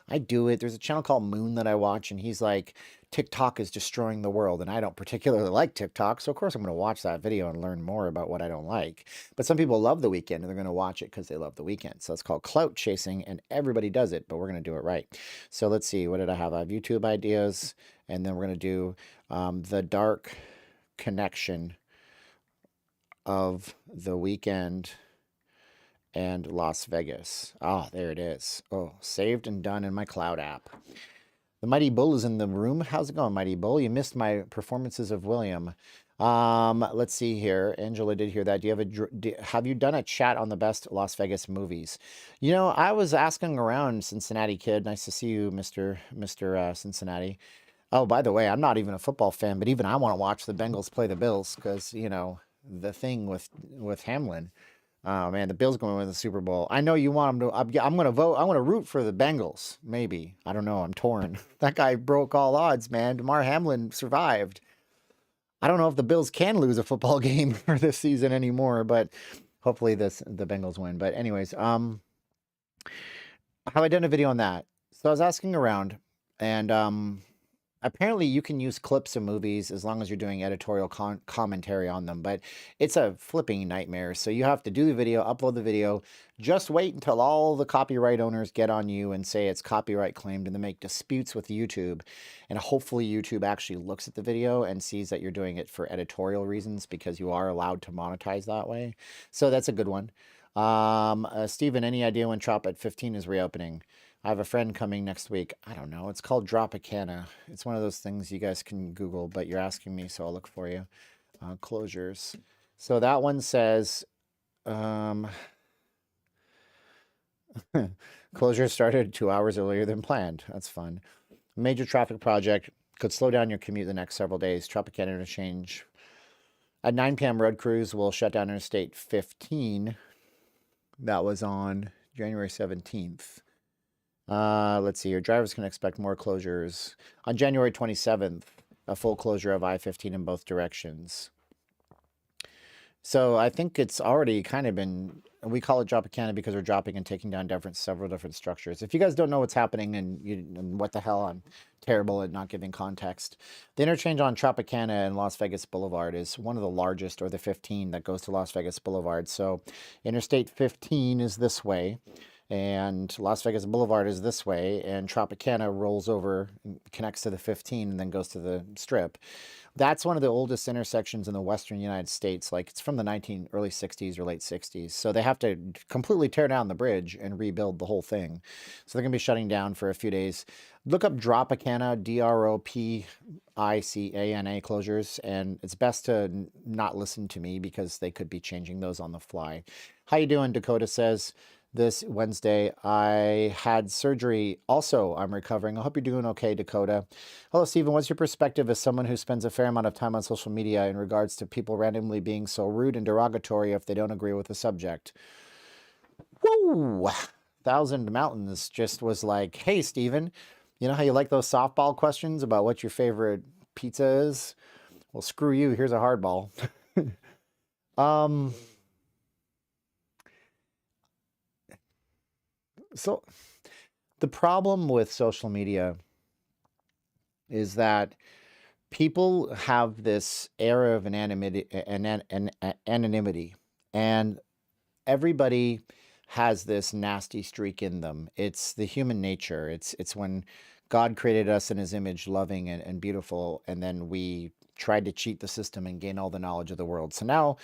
I do it. There's a channel called Moon that I watch, and he's like TikTok is destroying the world, and I don't particularly like TikTok, so of course I'm going to watch that video and learn more about what I don't like. But some people love The Weeknd, and they're going to watch it because they love The Weeknd. So it's called clout chasing, and everybody does it, but we're going to do it right. So let's see, what did I have? I have YouTube ideas, and then we're going to do the dark connection of The Weeknd and Las Vegas. Ah, there it is. Oh, saved and done in my cloud app. The Mighty Bull is in the room. How's it going, Mighty Bull? You missed my performances of William. Let's see here. Angela did hear that. Have you done a chat on the best Las Vegas movies? You know, I was asking around, Cincinnati kid. Nice to see you, Mr. Cincinnati. Oh, by the way, I'm not even a football fan, but even I want to watch the Bengals play the Bills because, you know, the thing with Hamlin. Oh man, the Bills going to win the Super Bowl. I know you want them to. I'm going to vote. I'm going to root for the Bengals. Maybe. I don't know. I'm torn. That guy broke all odds, man. Damar Hamlin survived. I don't know if the Bills can lose a football game for this season anymore, but hopefully the Bengals win. But anyways, have I done a video on that? So I was asking around, and apparently you can use clips of movies as long as you're doing editorial commentary on them, but it's a flipping nightmare. So you have to do the video, upload the video, just wait until all the copyright owners get on you and say it's copyright claimed, and then make disputes with YouTube. And hopefully YouTube actually looks at the video and sees that you're doing it for editorial reasons, because you are allowed to monetize that way. So that's a good one. Steven, any idea when Trop at 15 is reopening? I have a friend coming next week. I don't know. It's called Dropicana. It's one of those things you guys can Google, but you're asking me, so I'll look for you. Closures. So that one says, closure started 2 hours earlier than planned. That's fun. Major traffic project could slow down your commute the next several days. Tropicana interchange. At 9 p.m., road crews will shut down Interstate 15. That was on January 17th. Let's see here. Drivers can expect more closures. On January 27th, a full closure of I-15 in both directions. So I think it's already kind of been, we call it Dropicana because we're dropping and taking down several different structures. If you guys don't know what's happening and what the hell, I'm terrible at not giving context. The interchange on Tropicana and Las Vegas Boulevard is one of the largest, or the 15 that goes to Las Vegas Boulevard. So Interstate 15 is this way, and Las Vegas Boulevard is this way, and Tropicana rolls over, connects to the 15, and then goes to the Strip. That's one of the oldest intersections in the western United States. Like, it's from the early 60s or late 60s. So they have to completely tear down the bridge and rebuild the whole thing. So they're going to be shutting down for a few days. Look up Dropicana, Dropicana closures, and it's best to not listen to me because they could be changing those on the fly. How you doing, Dakota says. This Wednesday, I had surgery. Also, I'm recovering. I hope you're doing okay, Dakota. Hello, Steven. What's your perspective as someone who spends a fair amount of time on social media in regards to people randomly being so rude and derogatory if they don't agree with the subject? Woo! Thousand Mountains just was like, hey, Steven, you know how you like those softball questions about what your favorite pizza is? Well, screw you. Here's a hardball. So the problem with social media is that people have this air of anonymity, and everybody has this nasty streak in them. It's the human nature. It's when God created us in his image, loving and beautiful, and then we tried to cheat the system and gain all the knowledge of the world. So now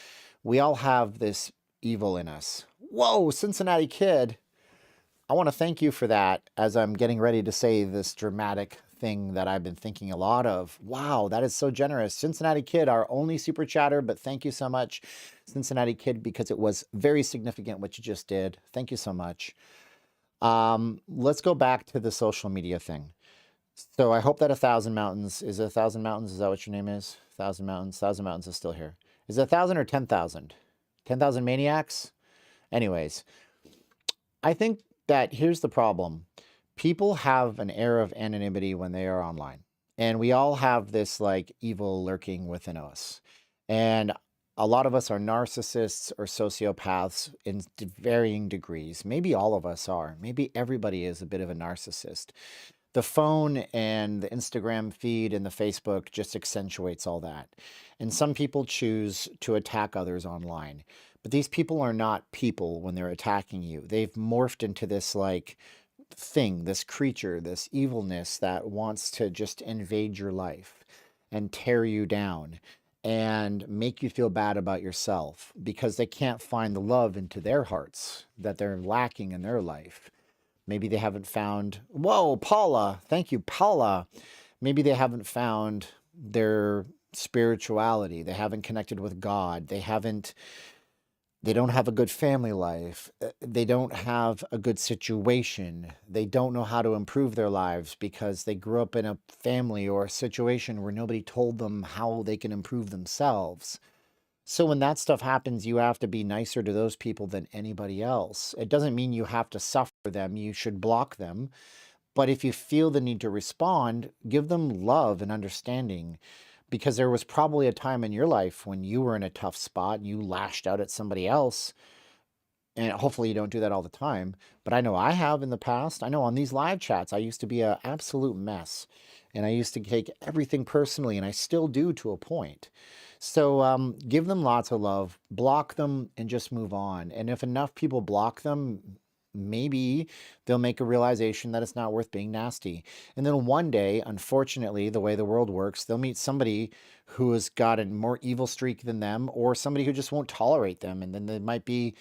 we all have this evil in us. Whoa, Cincinnati kid. I want to thank you for that as I'm getting ready to say this dramatic thing that I've been thinking a lot of. Wow, that is so generous. Cincinnati Kid, our only super chatter, but thank you so much, Cincinnati Kid, because it was very significant what you just did. Thank you so much. Let's go back to the social media thing. So I hope that 1,000 Mountains, is it 1,000 Mountains? Is that what your name is? 1,000 Mountains? 1,000 Mountains is still here. Is it 1,000 or 10,000? 10,000 Maniacs? Anyways, I think that here's the problem. People have an air of anonymity when they are online, and we all have this like evil lurking within us. And a lot of us are narcissists or sociopaths in varying degrees. Maybe all of us are. Maybe everybody is a bit of a narcissist. The phone and the Instagram feed and the Facebook just accentuates all that. And some people choose to attack others online. But these people are not people when they're attacking you. They've morphed into this like thing, this creature, this evilness that wants to just invade your life and tear you down and make you feel bad about yourself because they can't find the love into their hearts that they're lacking in their life. Maybe they haven't found, whoa, Paula, thank you, Paula. Maybe they haven't found their spirituality. They haven't connected with God. They don't have a good family life. They don't have a good situation. They don't know how to improve their lives because they grew up in a family or a situation where nobody told them how they can improve themselves. So when that stuff happens, you have to be nicer to those people than anybody else. It doesn't mean you have to suffer them. You should block them. But if you feel the need to respond, give them love and understanding, because there was probably a time in your life when you were in a tough spot and you lashed out at somebody else. And hopefully you don't do that all the time. But I know I have in the past. I know on these live chats, I used to be an absolute mess. And I used to take everything personally, and I still do to a point. So give them lots of love, block them, and just move on. And if enough people block them, maybe they'll make a realization that it's not worth being nasty. And then one day, unfortunately, the way the world works, they'll meet somebody who has got a more evil streak than them, or somebody who just won't tolerate them. And then they might be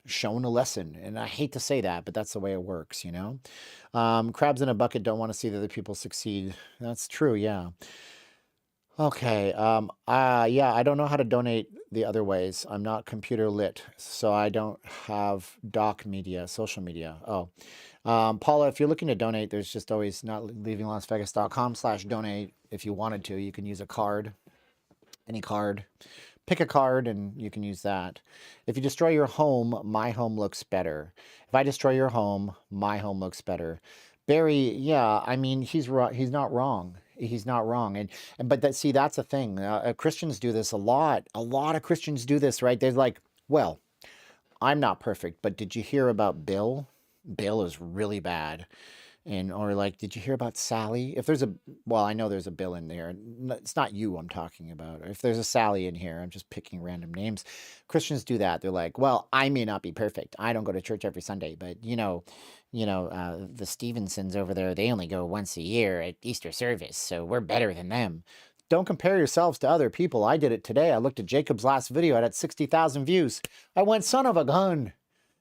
shown a lesson. And I hate to say that, but that's the way it works, you know? Crabs in a bucket don't want to see the other people succeed. That's true, yeah. Okay. Yeah, I don't know how to donate the other ways. I'm not computer lit, so I don't have doc media, social media. Oh, Paula, if you're looking to donate, there's just always notleavinglasvegas.com/donate. If you wanted to, you can use a card, any card. Pick a card and you can use that. If you destroy your home, my home looks better. If I destroy your home, my home looks better. Barry, yeah, I mean, he's not wrong. He's not wrong. But see, that's the thing. Christians do this a lot. A lot of Christians do this, right? They're like, well, I'm not perfect, but did you hear about Bill? Bill is really bad. Or like, did you hear about Sally? If there's well, I know there's a Bill in there. It's not you I'm talking about. If there's a Sally in here, I'm just picking random names. Christians do that. They're like, well, I may not be perfect. I don't go to church every Sunday, but the Stevensons over there, they only go once a year at Easter service, so we're better than them. Don't compare yourselves to other people. I did it today. I looked at Jacob's last video. It had 60,000 views. I went, son of a gun.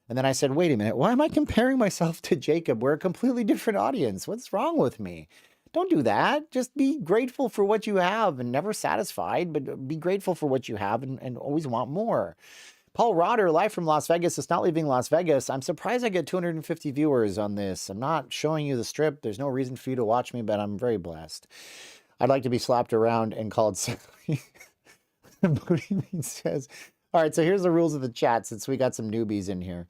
And then I said, wait a minute, why am I comparing myself to Jacob? We're a completely different audience. What's wrong with me? Don't do that. Just be grateful for what you have and never satisfied, but be grateful for what you have and always want more. Paul Rotter, live from Las Vegas. It's not leaving Las Vegas. I'm surprised I get 250 viewers on this. I'm not showing you the strip. There's no reason for you to watch me, but I'm very blessed. I'd like to be slapped around and called silly. Booty Meat says, all right, so here's the rules of the chat since we got some newbies in here.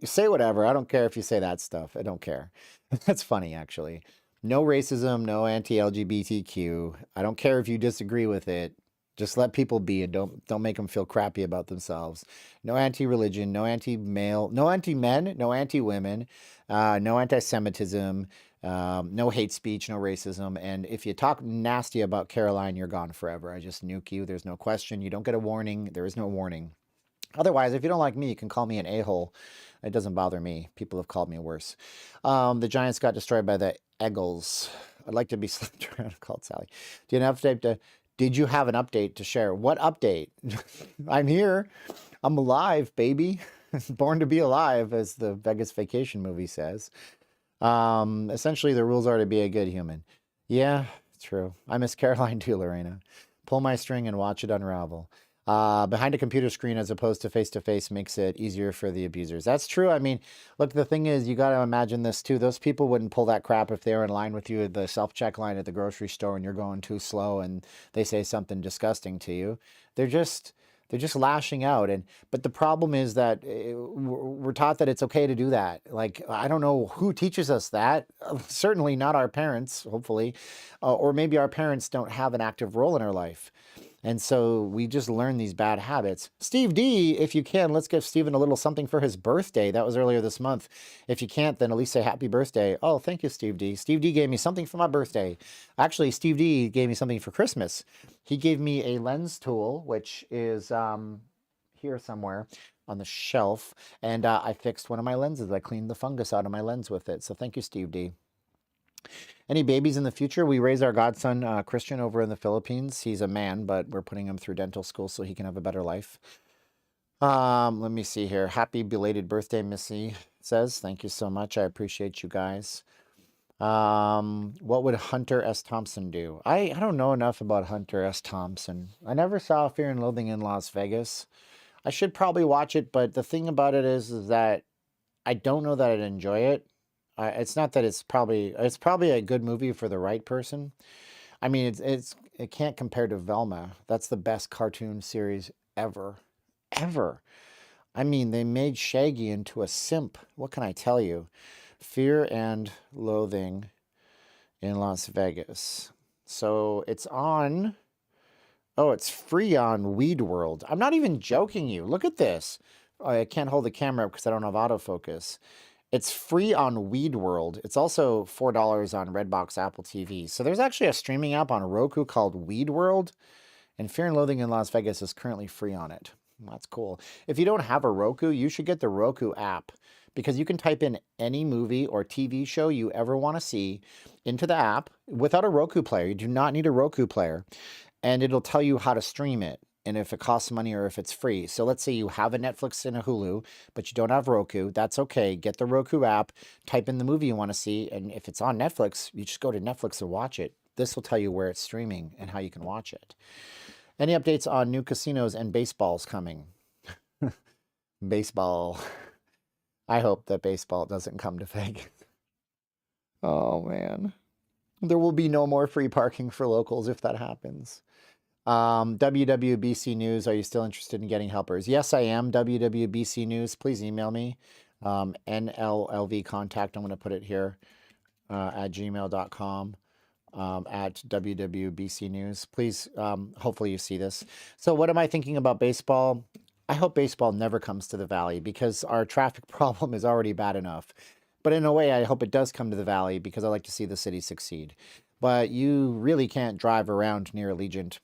Say whatever. I don't care if you say that stuff. I don't care. That's funny, actually. No racism, no anti-LGBTQ. I don't care if you disagree with it. Just let people be and don't make them feel crappy about themselves. No anti-religion, no anti-male, no anti-men, no anti-women, no anti-Semitism, no hate speech, no racism. And if you talk nasty about Caroline, you're gone forever. I just nuke you. There's no question. You don't get a warning. There is no warning. Otherwise, if you don't like me, you can call me an a-hole. It doesn't bother me. People have called me worse. The Giants got destroyed by the Eagles. I'd like to be slapped around called Sally. Do you have an update did you have an update to share? What update? I'm here. I'm alive, baby. Born to be alive, as the Vegas Vacation movie says. Essentially, the rules are to be a good human. Yeah, true. I miss Caroline too, Lorena. Pull my string and watch it unravel. Behind a computer screen as opposed to face-to-face makes it easier for the abusers. That's true. I mean, look, the thing is, you got to imagine this too. Those people wouldn't pull that crap if they were in line with you at the self-check line at the grocery store and you're going too slow and they say something disgusting to you. They're just lashing out. But the problem is that we're taught that it's okay to do that. Like, I don't know who teaches us that. Certainly not our parents, hopefully. Or maybe our parents don't have an active role in our life. And so we just learn these bad habits. Steve D, if you can, let's give Steven a little something for his birthday. That was earlier this month. If you can't, then at least say happy birthday. Oh, thank you, Steve D. Steve D gave me something for my birthday. Actually, Steve D gave me something for Christmas. He gave me a lens tool, which is here somewhere on the shelf. And I fixed one of my lenses. I cleaned the fungus out of my lens with it. So thank you, Steve D. Any babies in the future? We raise our godson, Christian, over in the Philippines. He's a man, but we're putting him through dental school so he can have a better life. Let me see here. Happy belated birthday, Missy says. Thank you so much. I appreciate you guys. What would Hunter S. Thompson do? I don't know enough about Hunter S. Thompson. I never saw Fear and Loathing in Las Vegas. I should probably watch it, but the thing about it is that I don't know that I'd enjoy it. It's not that it's probably a good movie for the right person. I mean, it can't compare to Velma. That's the best cartoon series ever, ever. I mean, they made Shaggy into a simp. What can I tell you? Fear and Loathing in Las Vegas. So it's on. Oh, it's free on Weed World. I'm not even joking you. Look at this. I can't hold the camera up because I don't have autofocus. It's free on Weed World. It's also $4 on Redbox Apple TV. So there's actually a streaming app on Roku called Weed World, and Fear and Loathing in Las Vegas is currently free on it. That's cool. If you don't have a Roku, you should get the Roku app because you can type in any movie or TV show you ever want to see into the app without a Roku player. You do not need a Roku player, and it'll tell you how to stream it and if it costs money or if it's free. So let's say you have a Netflix and a Hulu, but you don't have Roku. That's okay. Get the Roku app, type in the movie you want to see, and if it's on Netflix, you just go to Netflix and watch it. This will tell you where it's streaming and how you can watch it. Any updates on new casinos and baseballs coming? Baseball. I hope that baseball doesn't come to Vegas. Oh, man. There will be no more free parking for locals if that happens. WWBC News, are you still interested in getting helpers? Yes, I am. WWBC News, please email me. NLLV contact, I'm going to put it here at gmail.com. At WWBC News. Please, hopefully you see this. So what am I thinking about baseball? I hope baseball never comes to the Valley because our traffic problem is already bad enough. But in a way, I hope it does come to the Valley because I like to see the city succeed. But you really can't drive around near Allegiant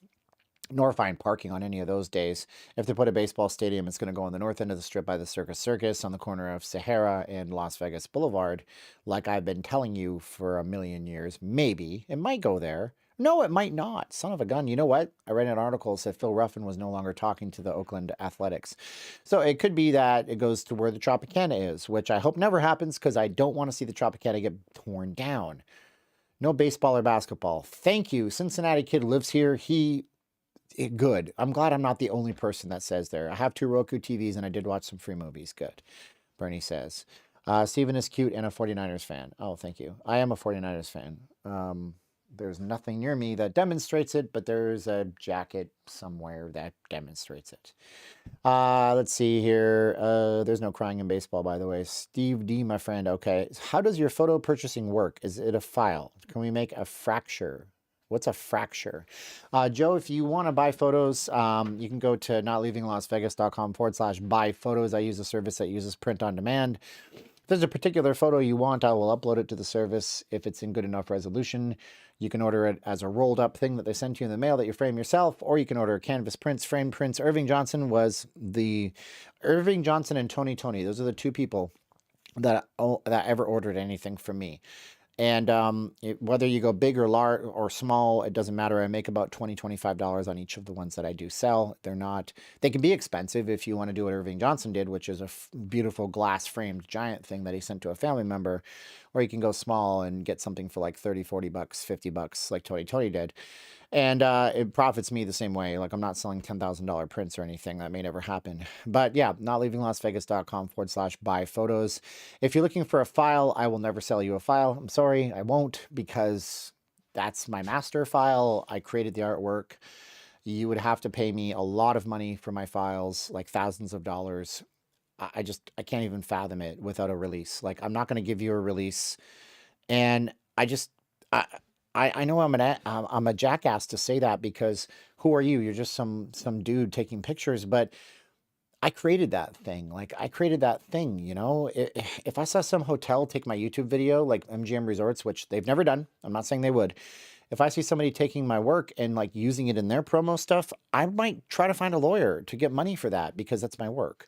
nor find parking on any of those days. If they put a baseball stadium, it's going to go on the north end of the strip by the Circus on the corner of Sahara and Las Vegas Boulevard, like I've been telling you for a million years. Maybe. It might go there. No, it might not. Son of a gun. You know what? I read an article that said Phil Ruffin was no longer talking to the Oakland Athletics. So it could be that it goes to where the Tropicana is, which I hope never happens because I don't want to see the Tropicana get torn down. No baseball or basketball. Thank you. Cincinnati kid lives here. Good. I'm glad I'm not the only person that says there. I have 2 Roku TVs and I did watch some free movies. Good. Bernie says. Steven is cute and a 49ers fan. Oh, thank you. I am a 49ers fan. There's nothing near me that demonstrates it, but there's a jacket somewhere that demonstrates it. Let's see here. There's no crying in baseball, by the way. Steve D, my friend. Okay. How does your photo purchasing work? Is it a file? Can we make a fracture? What's a fracture? Joe, if you want to buy photos, you can go to notleavinglasvegas.com/buy photos. I use a service that uses print on demand. If there's a particular photo you want, I will upload it to the service. If it's in good enough resolution, you can order it as a rolled up thing that they send you in the mail that you frame yourself, or you can order canvas prints, framed prints. Irving Johnson and Tony. Those are the 2 people that ever ordered anything from me. And whether you go big or large or small, it doesn't matter. I make about $20, $25 on each of the ones that I do sell. They can be expensive if you want to do what Irving Johnson did, which is a beautiful glass framed giant thing that he sent to a family member, or you can go small and get something for like 30, 40 bucks, 50 bucks like Tony did. And it profits me the same way. Like I'm not selling $10,000 prints or anything. That may never happen. But yeah, notleavinglasvegas.com/buy photos. If you're looking for a file, I will never sell you a file. I'm sorry, I won't, because that's my master file. I created the artwork. You would have to pay me a lot of money for my files, like thousands of dollars. I can't even fathom it without a release. Like I'm not going to give you a release. And I know I'm a jackass to say that, because who are you? You're just some dude taking pictures, but I created that thing. Like, I created that thing, you know? If I saw some hotel take my YouTube video, like MGM Resorts, which they've never done, I'm not saying they would. If I see somebody taking my work and like using it in their promo stuff, I might try to find a lawyer to get money for that, because that's my work.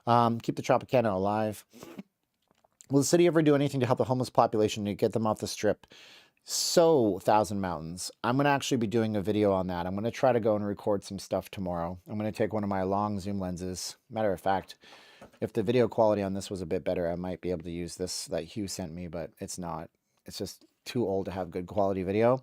Keep the Tropicana alive. Will the city ever do anything to help the homeless population to get them off the strip? So, Thousand Mountains, I'm going to actually be doing a video on that. I'm going to try to go and record some stuff tomorrow. I'm going to take one of my long zoom lenses. Matter of fact, if the video quality on this was a bit better, I might be able to use this that Hugh sent me, but it's not. It's just too old to have good quality video.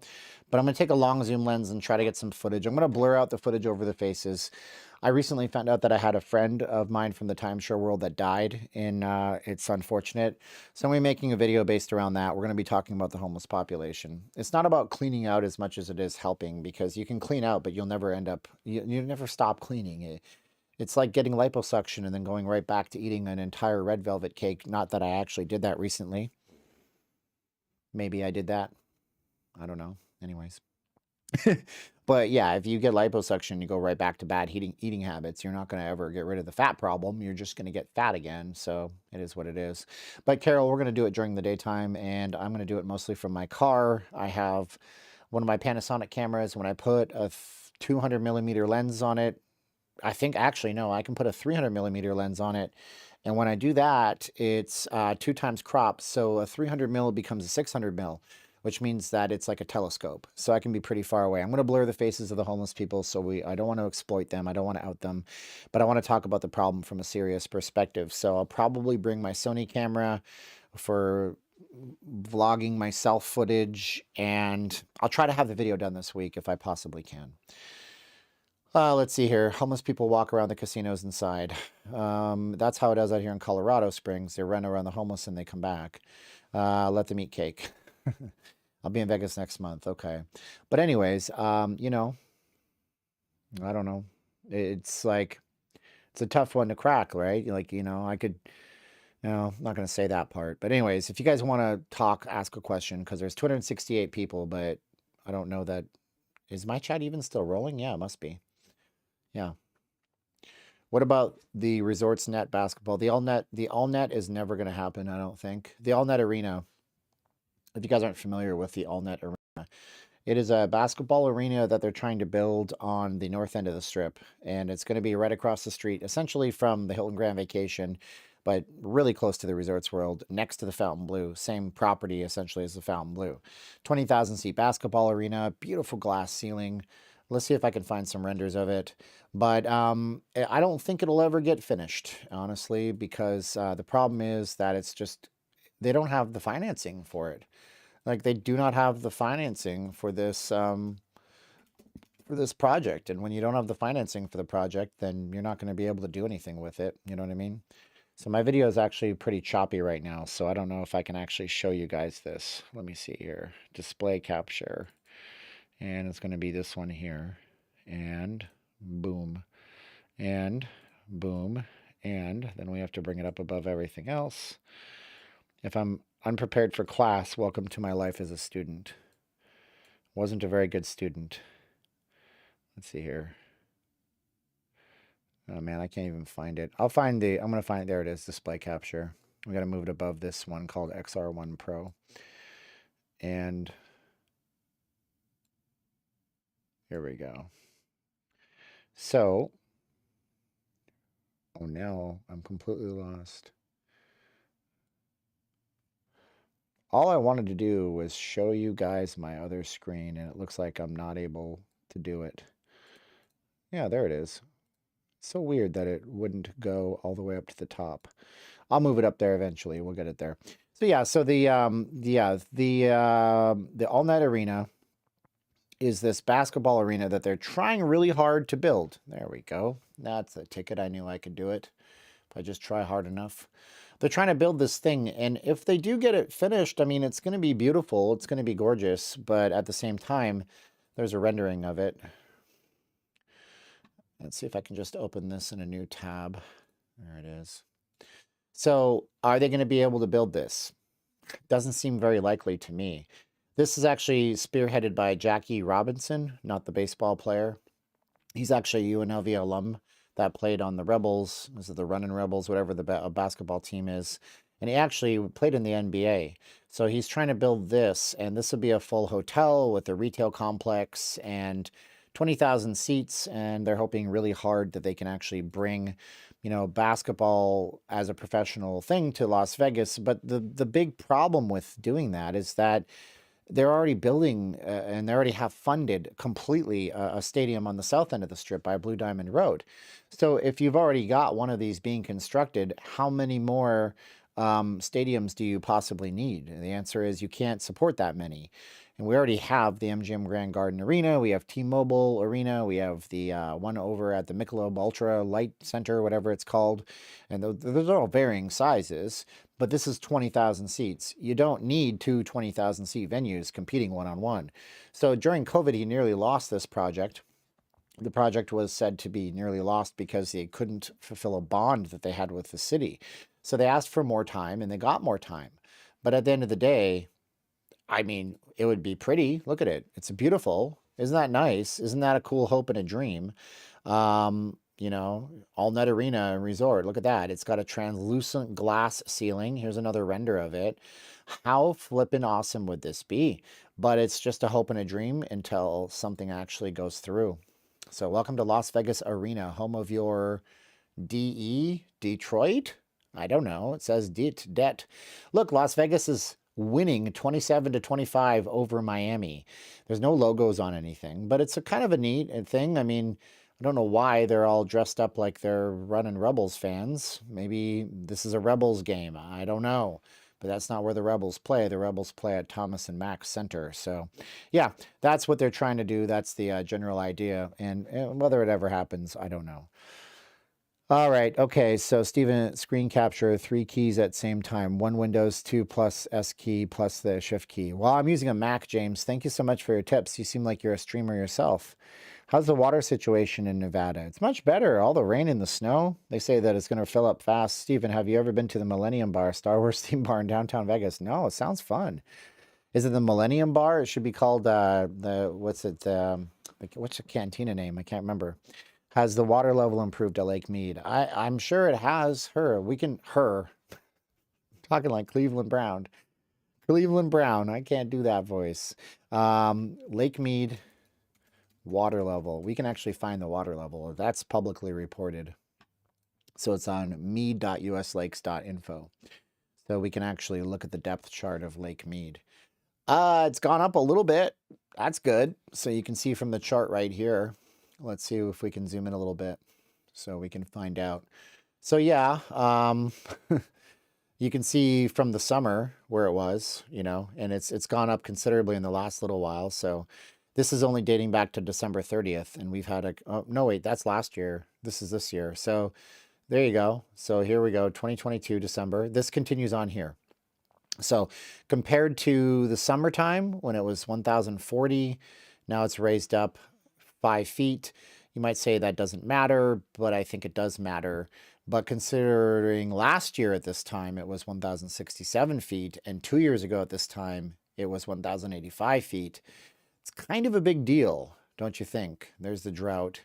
But I'm going to take a long zoom lens and try to get some footage. I'm going to blur out the footage over the faces. I recently found out that I had a friend of mine from the timeshare world that died, and it's unfortunate. So I'm going to be making a video based around that. We're going to be talking about the homeless population. It's not about cleaning out as much as it is helping, because you can clean out, but you'll never end up, you never stop cleaning. It's like getting liposuction and then going right back to eating an entire red velvet cake. Not that I actually did that recently. Maybe I did that. I don't know. Anyways. But yeah, if you get liposuction, you go right back to bad eating habits. You're not going to ever get rid of the fat problem. You're just going to get fat again. So it is what it is. But Carol, we're going to do it during the daytime, and I'm going to do it mostly from my car. I have one of my Panasonic cameras. When I put a 200 millimeter lens on it, I think actually, no, I can put a 300 millimeter lens on it. And when I do that, it's 2 times crop. So a 300 mil becomes a 600 mil, which means that it's like a telescope. So I can be pretty far away. I'm going to blur the faces of the homeless people, so I don't want to exploit them. I don't want to out them, but I want to talk about the problem from a serious perspective. So I'll probably bring my Sony camera for vlogging my self footage, and I'll try to have the video done this week if I possibly can. Let's see here. Homeless people walk around the casinos inside. That's how it is out here in Colorado Springs. They run around the homeless and they come back. Let them eat cake. I'll be in Vegas next month. Okay. But anyways, you know, I don't know. It's like, it's a tough one to crack, right? Like, you know, I could, no, I'm not going to say that part. But anyways, if you guys want to talk, ask a question, because there's 268 people, but I don't know that, is my chat even still rolling? Yeah, it must be. Yeah. What about the Resorts Net basketball? The all net is never going to happen, I don't think. The all net arena, if you guys aren't familiar with the all net arena, it is a basketball arena that they're trying to build on the north end of the strip, and it's going to be right across the street, essentially from the Hilton Grand Vacation, but really close to the Resorts World, next to the Fountain Blue. Same property essentially as the Fountain Blue. 20,000 seat basketball arena, beautiful glass ceiling. Let's see if I can find some renders of it. But I don't think it'll ever get finished, honestly, because the problem is that it's just, they don't have the financing for it. Like, they do not have the financing for this project. And when you don't have the financing for the project, then you're not going to be able to do anything with it. You know what I mean? So my video is actually pretty choppy right now, so I don't know if I can actually show you guys this. Let me see here. Display capture. And it's going to be this one here. And boom. And boom. And then we have to bring it up above everything else. If I'm unprepared for class, welcome to my life as a student. Wasn't a very good student. Let's see here. Oh man, I can't even find it. I'm going to find it. There it is, display capture. We got to move it above this one called XR1 Pro. And here we go. So, oh no, I'm completely lost. All I wanted to do was show you guys my other screen, and it looks like I'm not able to do it. Yeah, there it is. So weird that it wouldn't go all the way up to the top. I'll move it up there eventually. We'll get it there. So yeah, so the All Net Arena is this basketball arena that they're trying really hard to build. There we go. That's a ticket. I knew I could do it if I just try hard enough. They're trying to build this thing, and if they do get it finished, I mean, it's going to be beautiful. It's going to be gorgeous, but at the same time, there's a rendering of it. Let's see if I can just open this in a new tab. There it is. So are they going to be able to build this? Doesn't seem very likely to me. This is actually spearheaded by Jackie Robinson, not the baseball player. He's actually a UNLV alum that played on the Rebels. This is the Running Rebels, whatever the basketball team is. And he actually played in the NBA. So he's trying to build this, and this will be a full hotel with a retail complex and 20,000 seats. And they're hoping really hard that they can actually bring, you know, basketball as a professional thing to Las Vegas. But the big problem with doing that is that they're already building and they already have funded completely a stadium on the south end of the strip by Blue Diamond Road. So if you've already got one of these being constructed, how many more stadiums do you possibly need? And the answer is you can't support that many. And we already have the MGM Grand Garden Arena. We have T-Mobile Arena. We have the one over at the Michelob Ultra Light Center, whatever it's called. And those are all varying sizes. But this is 20,000 seats. You don't need two 20,000 seat venues competing one-on-one. So during COVID, he nearly lost this project. The project was said to be nearly lost because they couldn't fulfill a bond that they had with the city. So they asked for more time and they got more time. But at the end of the day, I mean, it would be pretty. Look at it. It's beautiful. Isn't that nice? Isn't that a cool hope and a dream? You know, all net arena and resort. Look at that. It's got a translucent glass ceiling. Here's another render of it. How flippin' awesome would this be? But it's just a hope and a dream until something actually goes through. So welcome to Las Vegas Arena, home of your DE, Detroit? I don't know. It says debt. Look, Las Vegas is winning 27-25 over Miami. There's no logos on anything, but it's a kind of a neat thing. I mean, I don't know why they're all dressed up like they're Running Rebels fans. Maybe this is a Rebels game. I don't know. But that's not where the Rebels play. The Rebels play at Thomas and Mack Center. So, yeah, that's what they're trying to do. That's the general idea. And whether it ever happens, I don't know. All right. Okay. So, Steven, screen capture, 3 keys at same time. 1 Windows, 2 plus S key plus the Shift key. Well, I'm using a Mac, James. Thank you so much for your tips. You seem like you're a streamer yourself. How's the water situation in Nevada? It's much better. All the rain and the snow. They say that it's going to fill up fast. Stephen, have you ever been to the Millennium Bar, Star Wars theme bar in downtown Vegas? No, it sounds fun. Is it the Millennium Bar? It should be called what's the cantina name? I can't remember. Has the water level improved at Lake Mead? I'm sure it has. Talking like Cleveland Brown. I can't do that voice. Lake Mead. Water level. We can actually find the water level. That's publicly reported. So it's on mead.uslakes.info. So we can actually look at the depth chart of Lake Mead. It's gone up a little bit. That's good. So you can see from the chart right here. Let's see if we can zoom in a little bit so we can find out. So yeah, you can see from the summer where it was, you know, and it's gone up considerably in the last little while. So this is only dating back to December 30th, and we've had no, wait, that's last year. This is this year. So there you go. So here we go, 2022 December. This continues on here. So compared to the summertime when it was 1,040, now it's raised up 5 feet. You might say that doesn't matter, but I think it does matter. But considering last year at this time, it was 1,067 feet, and 2 years ago at this time, it was 1,085 feet. It's kind of a big deal, don't you think? There's the drought.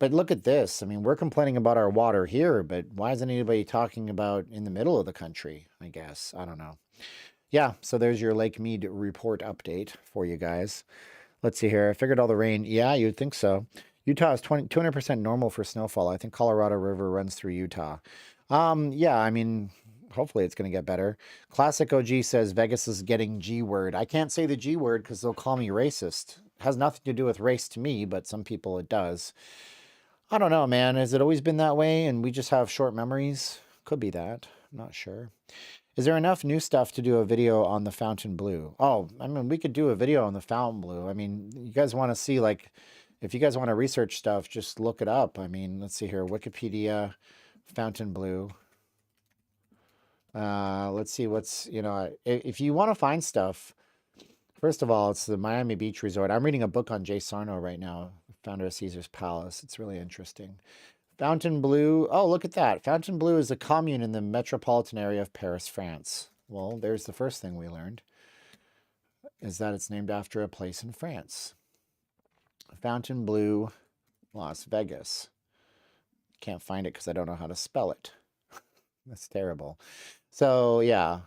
But look at this. I mean, we're complaining about our water here, but why isn't anybody talking about in the middle of the country, I guess? I don't know. Yeah, so there's your Lake Mead report update for you guys. Let's see here. I figured all the rain. Yeah, you'd think so. Utah is 200% normal for snowfall. I think Colorado River runs through Utah. Yeah, I mean, hopefully it's going to get better. Classic OG says Vegas is getting G word. I can't say the G word because they'll call me racist. It has nothing to do with race to me, but some people it does. I don't know, man. Has it always been that way and we just have short memories? Could be that. I'm not sure. Is there enough new stuff to do a video on the Fountain Blue? Oh, I mean, we could do a video on the Fountain Blue. I mean, you guys want to see, like, if you guys want to research stuff, just look it up. I mean, let's see here. Wikipedia, Fountain Blue. Let's see what's, you know, if you want to find stuff, first of all, it's the Miami Beach Resort. I'm reading a book on Jay Sarno right now, founder of Caesar's Palace. It's really interesting. Fountain Blue. Oh, look at that. Fountain Blue is a commune in the metropolitan area of Paris, France. Well, there's the first thing we learned. is that it's named after a place in France. Fontainebleau, Las Vegas. Can't find it because I don't know how to spell it. That's terrible. So, yeah.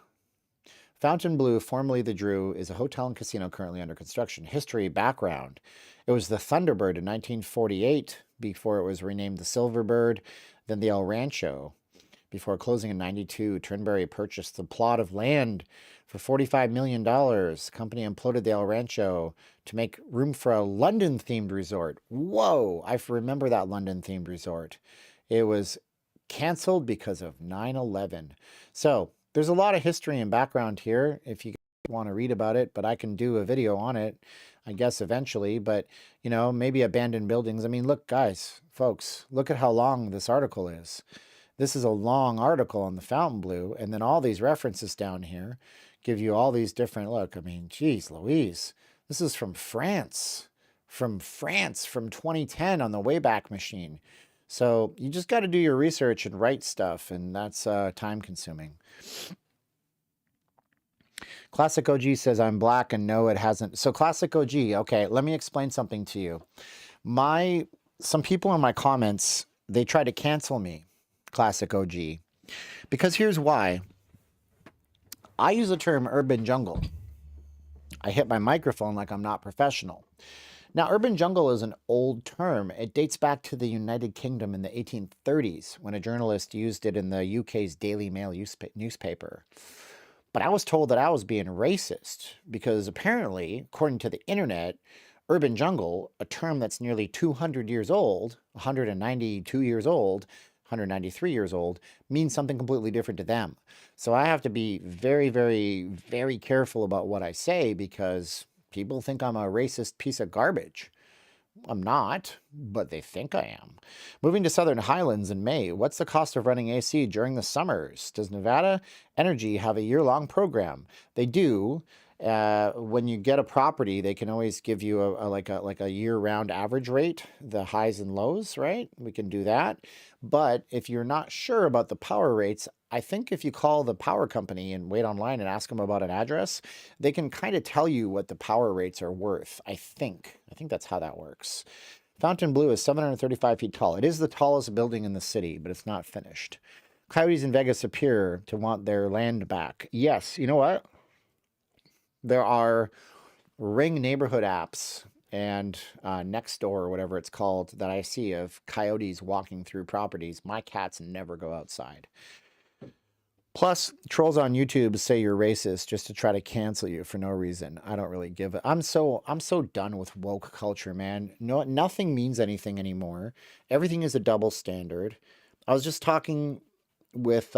Fontainebleau, formerly the Drew, is a hotel and casino currently under construction. History, background. It was the Thunderbird in 1948 before it was renamed the Silverbird, then the El Rancho. Before closing in 92, Turnberry purchased the plot of land for $45 million. The company imploded the El Rancho to make room for a London-themed resort. Whoa! I remember that London-themed resort. It was canceled because of 9/11. So, there's a lot of history and background here if you want to read about it, but I can do a video on it, I guess, eventually. But, you know, maybe abandoned buildings. I mean, look, guys, folks, look at how long this article is. This is a long article on the Fontainebleau, and then all these references down here give you all these different, look, I mean, geez Louise, this is from France, from 2010 on the Wayback Machine. So you just got to do your research and write stuff, and that's time consuming. Classic OG says, I'm black and no, it hasn't. So Classic OG, okay, let me explain something to you. Some people in my comments, they try to cancel me, Classic OG, because here's why. I use the term urban jungle. I hit my microphone like I'm not professional. Now, urban jungle is an old term. It dates back to the United Kingdom in the 1830s when a journalist used it in the UK's Daily Mail newspaper. But I was told that I was being racist because apparently, according to the internet, urban jungle, a term that's nearly 200 years old, 192 years old, 193 years old, means something completely different to them. So I have to be very, very, very careful about what I say because people think I'm a racist piece of garbage. I'm not, but they think I am. Moving to Southern Highlands in May. What's the cost of running AC during the summers? Does Nevada Energy have a year-long program? They do. When you get a property, they can always give you a year-round average rate, the highs and lows, right? We can do that. But if you're not sure about the power rates, I think if you call the power company and wait online and ask them about an address, they can kind of tell you what the power rates are worth, I think. I think that's how that works. Fontainebleau is 735 feet tall. It is the tallest building in the city, but it's not finished. Coyotes in Vegas appear to want their land back. Yes, you know what? There are Ring neighborhood apps and Nextdoor or whatever it's called that I see of coyotes walking through properties. My cats never go outside. Plus, trolls on YouTube say you're racist just to try to cancel you for no reason. I don't really give it. I'm so done with woke culture, man. No, nothing means anything anymore. Everything is a double standard. I was just talking with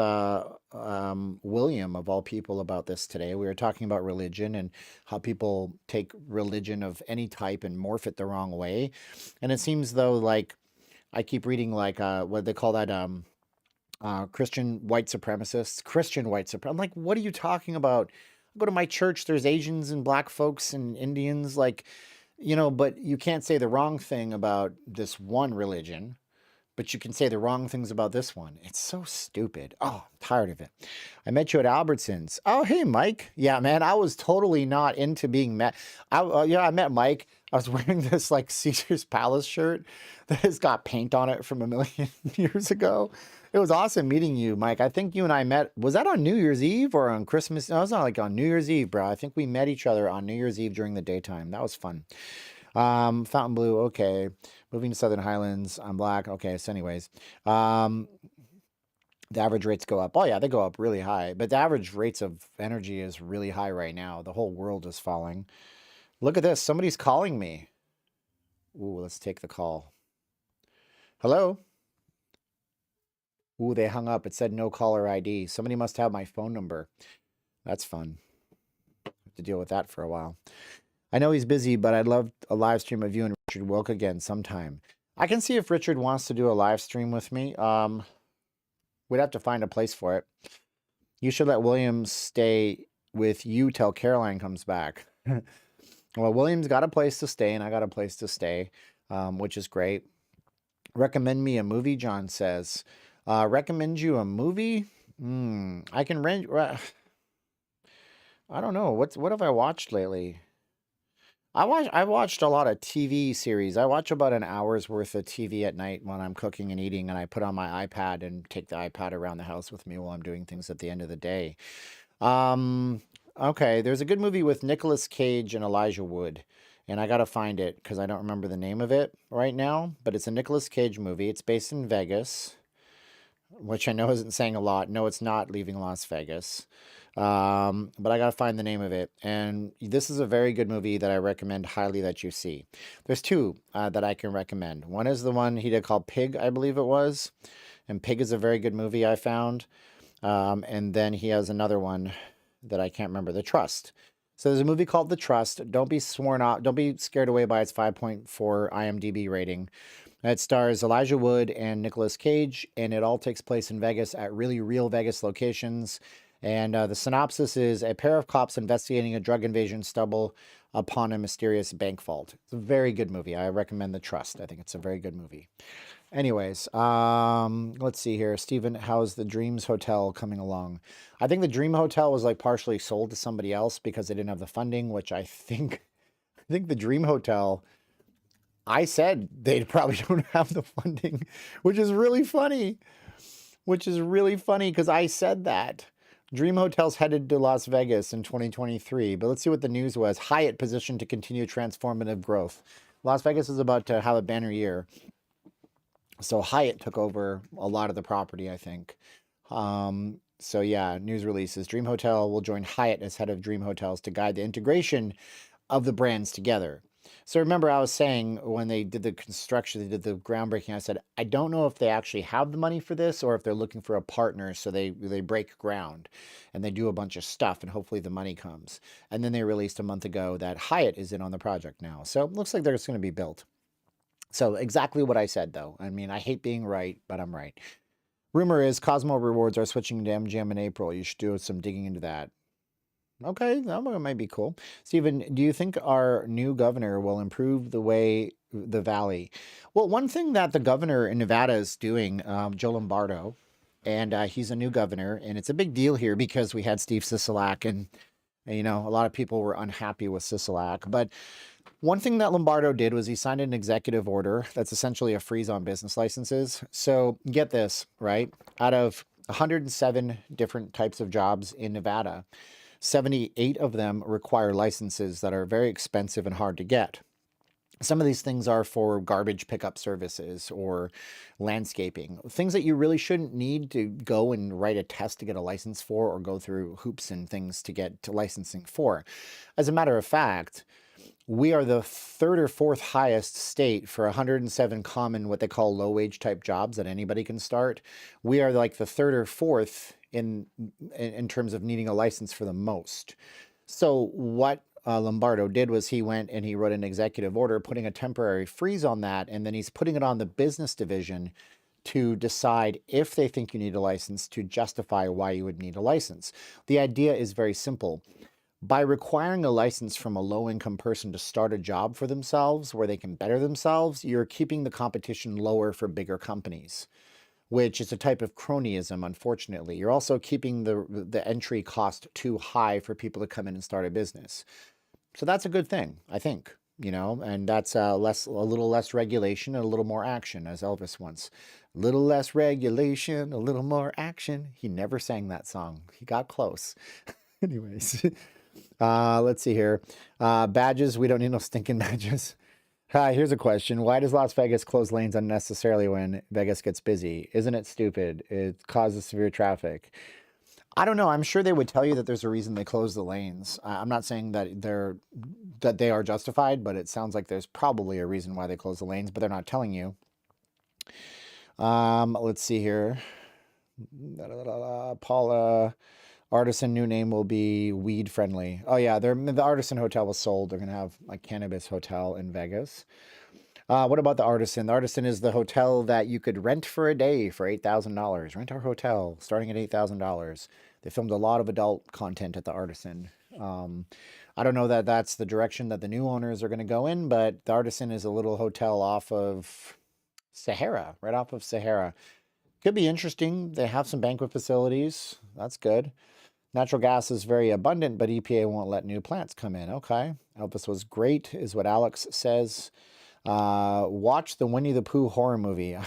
William, of all people, about this today. We were talking about religion and how people take religion of any type and morph it the wrong way. And it seems though, like, I keep reading like what they call that Christian white supremacists. I'm like, what are you talking about? I go to my church, there's Asians and black folks and Indians, like, you know, but you can't say the wrong thing about this one religion, but you can say the wrong things about this one. It's so stupid. Oh, I'm tired of it. I met you at Albertsons. Oh, hey, Mike. Yeah, man, I was totally not into being met. I met Mike. I was wearing this like Caesar's Palace shirt that has got paint on it from a million years ago. It was awesome meeting you, Mike. I think you and I met, was that on New Year's Eve or on Christmas? No, it was not like on New Year's Eve, bro. I think we met each other on New Year's Eve during the daytime. That was fun. Fontainebleau, okay. Moving to Southern Highlands, I'm black. Okay, so anyways. The average rates go up. Oh yeah, they go up really high. But the average rates of energy is really high right now. The whole world is falling. Look at this. Somebody's calling me. Ooh, let's take the call. Hello? Ooh, they hung up. It said no caller ID. Somebody must have my phone number. That's fun. Have to deal with that for a while. I know he's busy, but I'd love a live stream of you and Richard Wilk again sometime. I can see if Richard wants to do a live stream with me. We'd have to find a place for it. You should let William stay with you till Caroline comes back. Well, William's got a place to stay, and I got a place to stay, which is great. Recommend me a movie, John says. Recommend you a movie? I can rent. I don't know. What have I watched lately? I watched a lot of TV series. I watch about an hour's worth of TV at night when I'm cooking and eating, and I put on my iPad and take the iPad around the house with me while I'm doing things at the end of the day. Um, okay, there's a good movie with Nicolas Cage and Elijah Wood, and I gotta find it because I don't remember the name of it right now, but it's a Nicolas Cage movie. It's based in Vegas, which I know isn't saying a lot. No, it's not Leaving Las Vegas. But I gotta find the name of it. And this is a very good movie that I recommend highly that you see. There's two that I can recommend. One is the one he did called Pig, I believe it was. And Pig is a very good movie I found. And then he has another one that I can't remember, The Trust. So there's a movie called The Trust. Don't be sworn off. Don't be scared away by its 5.4 IMDb rating. It stars Elijah Wood and Nicolas Cage, and it all takes place in Vegas at really real Vegas locations. And the synopsis is a pair of cops investigating a drug invasion stumble upon a mysterious bank vault. It's a very good movie. I recommend The Trust. I think it's a very good movie. Anyways, let's see here. Steven, how's the Dreams Hotel coming along? I think the Dream Hotel was like partially sold to somebody else because they didn't have the funding, which I think the Dream Hotel, I said they probably don't have the funding, which is really funny. Because I said that. Dream Hotel's headed to Las Vegas in 2023, but let's see what the news was. Hyatt positioned to continue transformative growth. Las Vegas is about to have a banner year. So Hyatt took over a lot of the property, I think. So yeah, news releases. Dream Hotel will join Hyatt as head of Dream Hotels to guide the integration of the brands together. So remember I was saying when they did the construction, they did the groundbreaking, I said, I don't know if they actually have the money for this or if they're looking for a partner. So they break ground and they do a bunch of stuff and hopefully the money comes. And then they released a month ago that Hyatt is in on the project now. So it looks like they're going to be built. So exactly what I said, though. I mean, I hate being right, but I'm right. Rumor is Cosmo Rewards are switching to MGM in April. You should do some digging into that. Okay, that might be cool. Steven, do you think our new governor will improve the valley? Well, one thing that the governor in Nevada is doing, Joe Lombardo, and he's a new governor, and it's a big deal here because we had Steve Sisolak, and you know, a lot of people were unhappy with Sisolak, but one thing that Lombardo did was he signed an executive order that's essentially a freeze on business licenses. So get this, right? Out of 107 different types of jobs in Nevada, 78 of them require licenses that are very expensive and hard to get. Some of these things are for garbage pickup services or landscaping, things that you really shouldn't need to go and write a test to get a license for or go through hoops and things to get to licensing for. As a matter of fact, we are the third or fourth highest state for 107 common, what they call low wage type jobs that anybody can start. We are like the third or fourth in terms of needing a license for the most. So what Lombardo did was he went and he wrote an executive order putting a temporary freeze on that, and then he's putting it on the business division to decide if they think you need a license to justify why you would need a license. The idea is very simple. By requiring a license from a low-income person to start a job for themselves where they can better themselves, you're keeping the competition lower for bigger companies, which is a type of cronyism, unfortunately. You're also keeping the entry cost too high for people to come in and start a business. So that's a good thing, I think, you know, and that's a little less regulation and a little more action, as Elvis once. A little less regulation, a little more action. He never sang that song. He got close. Anyways. Let's see here. Badges. We don't need no stinking badges. Here's a question. Why does Las Vegas close lanes unnecessarily when Vegas gets busy? Isn't it stupid? It causes severe traffic. I don't know. I'm sure they would tell you that there's a reason they close the lanes. I'm not saying that they are justified, but it sounds like there's probably a reason why they close the lanes, but they're not telling you. Let's see here. Paula. Artisan new name will be weed friendly. Oh yeah, the Artisan Hotel was sold. They're gonna have a cannabis hotel in Vegas. What about the Artisan? The Artisan is the hotel that you could rent for a day for $8,000. Rent our hotel starting at $8,000. They filmed a lot of adult content at the Artisan. I don't know that that's the direction that the new owners are going to go in, but the Artisan is a little hotel off of Sahara, right off of Sahara. Could be interesting. They have some banquet facilities. That's good. Natural gas is very abundant, but EPA won't let new plants come in. Okay. Elvis was great, is what Alex says. Watch the Winnie the Pooh horror movie.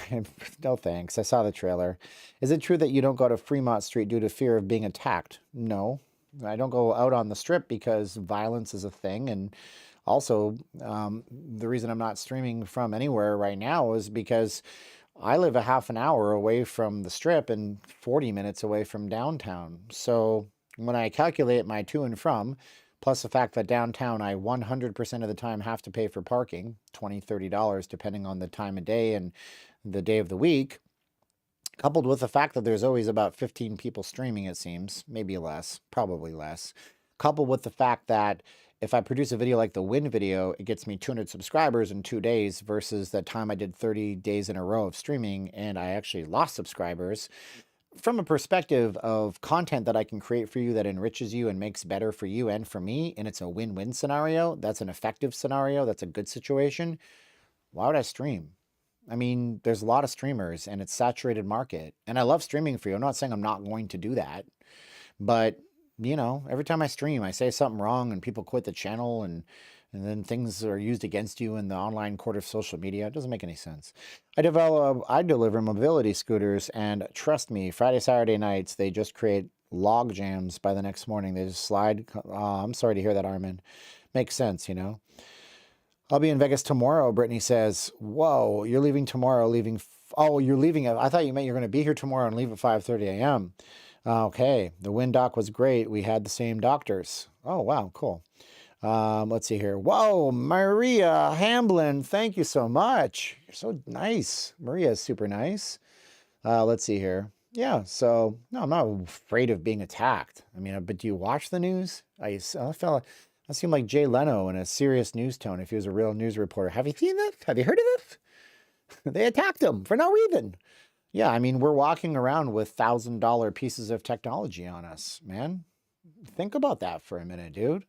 No thanks. I saw the trailer. Is it true that you don't go to Fremont Street due to fear of being attacked? No. I don't go out on the strip because violence is a thing. And also, the reason I'm not streaming from anywhere right now is because I live a half an hour away from the strip and 40 minutes away from downtown. So when I calculate my to and from, plus the fact that downtown I 100% of the time have to pay for parking, $20, $30, depending on the time of day and the day of the week, coupled with the fact that there's always about 15 people streaming, it seems, maybe less, probably less, coupled with the fact that if I produce a video like the win video, it gets me 200 subscribers in 2 days versus the time I did 30 days in a row of streaming and I actually lost subscribers. From a perspective of content that I can create for you that enriches you and makes better for you and for me, and it's a win-win scenario, that's an effective scenario, that's a good situation, why would I stream? I mean, there's a lot of streamers and it's saturated market. And I love streaming for you. I'm not saying I'm not going to do that. But, you know, every time I stream, I say something wrong and people quit the channel and then things are used against you in the online court of social media. It doesn't make any sense. I deliver mobility scooters, and trust me, Friday, Saturday nights, they just create log jams by the next morning. They just slide. I'm sorry to hear that, Armin. Makes sense, you know. I'll be in Vegas tomorrow, Brittany says. Whoa, you're leaving tomorrow, oh, you're leaving. I thought you meant you're going to be here tomorrow and leave at 5:30 a.m. Okay, the wind doc was great. We had the same doctors. Oh, wow, cool. Let's see here. Whoa, Maria Hamblin, thank you so much. You're so nice. Maria is super nice. Let's see here. Yeah, so no, I'm not afraid of being attacked. I mean, but do you watch the news? I seem like Jay Leno in a serious news tone if he was a real news reporter. Have you seen this? Have you heard of this? They attacked him for no reason. Yeah, I mean, we're walking around with $1,000 pieces of technology on us, man. Think about that for a minute, dude.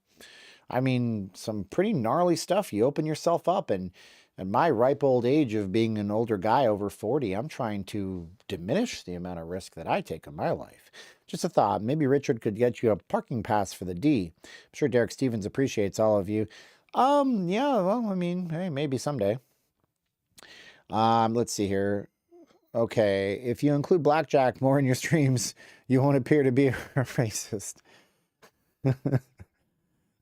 I mean, some pretty gnarly stuff. You open yourself up, and at my ripe old age of being an older guy over 40, I'm trying to diminish the amount of risk that I take in my life. Just a thought, maybe Richard could get you a parking pass for the D. I'm sure Derek Stevens appreciates all of you. Yeah, well, I mean, hey, maybe someday. Let's see here. Okay, if you include blackjack more in your streams, you won't appear to be a racist.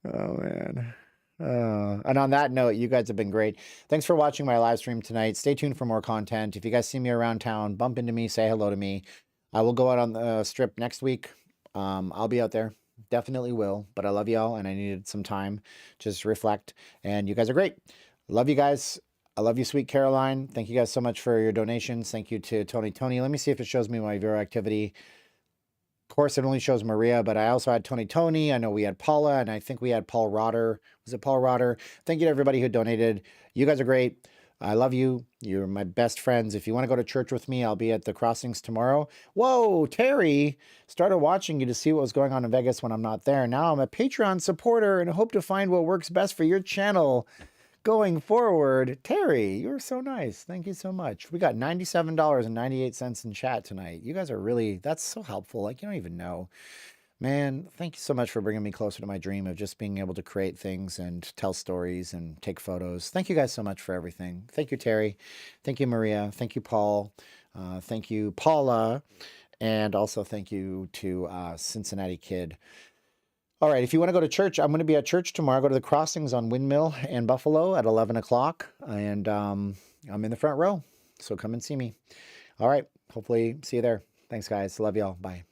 Oh, man. And on that note, you guys have been great. Thanks for watching my live stream tonight. Stay tuned for more content. If you guys see me around town, bump into me, say hello to me. I will go out on the strip next week. I'll be out there. Definitely will. But I love y'all, and I needed some time to just reflect. And you guys are great. Love you guys. I love you, sweet Caroline. Thank you guys so much for your donations. Thank you to Tony. Let me see if it shows me my viewer activity. Of course, it only shows Maria, but I also had Tony. I know we had Paula, and I think we had Paul Rotter. Was it Paul Rotter? Thank you to everybody who donated. You guys are great. I love you. You're my best friends. If you want to go to church with me, I'll be at the Crossings tomorrow. Whoa, Terry. Started watching you to see what was going on in Vegas when I'm not there. Now I'm a Patreon supporter and hope to find what works best for your channel going forward. Terry, you're so nice. Thank you so much. We got $97.98 in chat tonight. You guys are really, that's so helpful. Like, you don't even know. Man, thank you so much for bringing me closer to my dream of just being able to create things and tell stories and take photos. Thank you guys so much for everything. Thank you, Terry. Thank you, Maria. Thank you, Paul. Thank you, Paula. And also thank you to Cincinnati Kid. All right, if you want to go to church, I'm going to be at church tomorrow. Go to the Crossings on Windmill and Buffalo at 11 o'clock. And I'm in the front row, so come and see me. All right, hopefully see you there. Thanks, guys. Love y'all. Bye.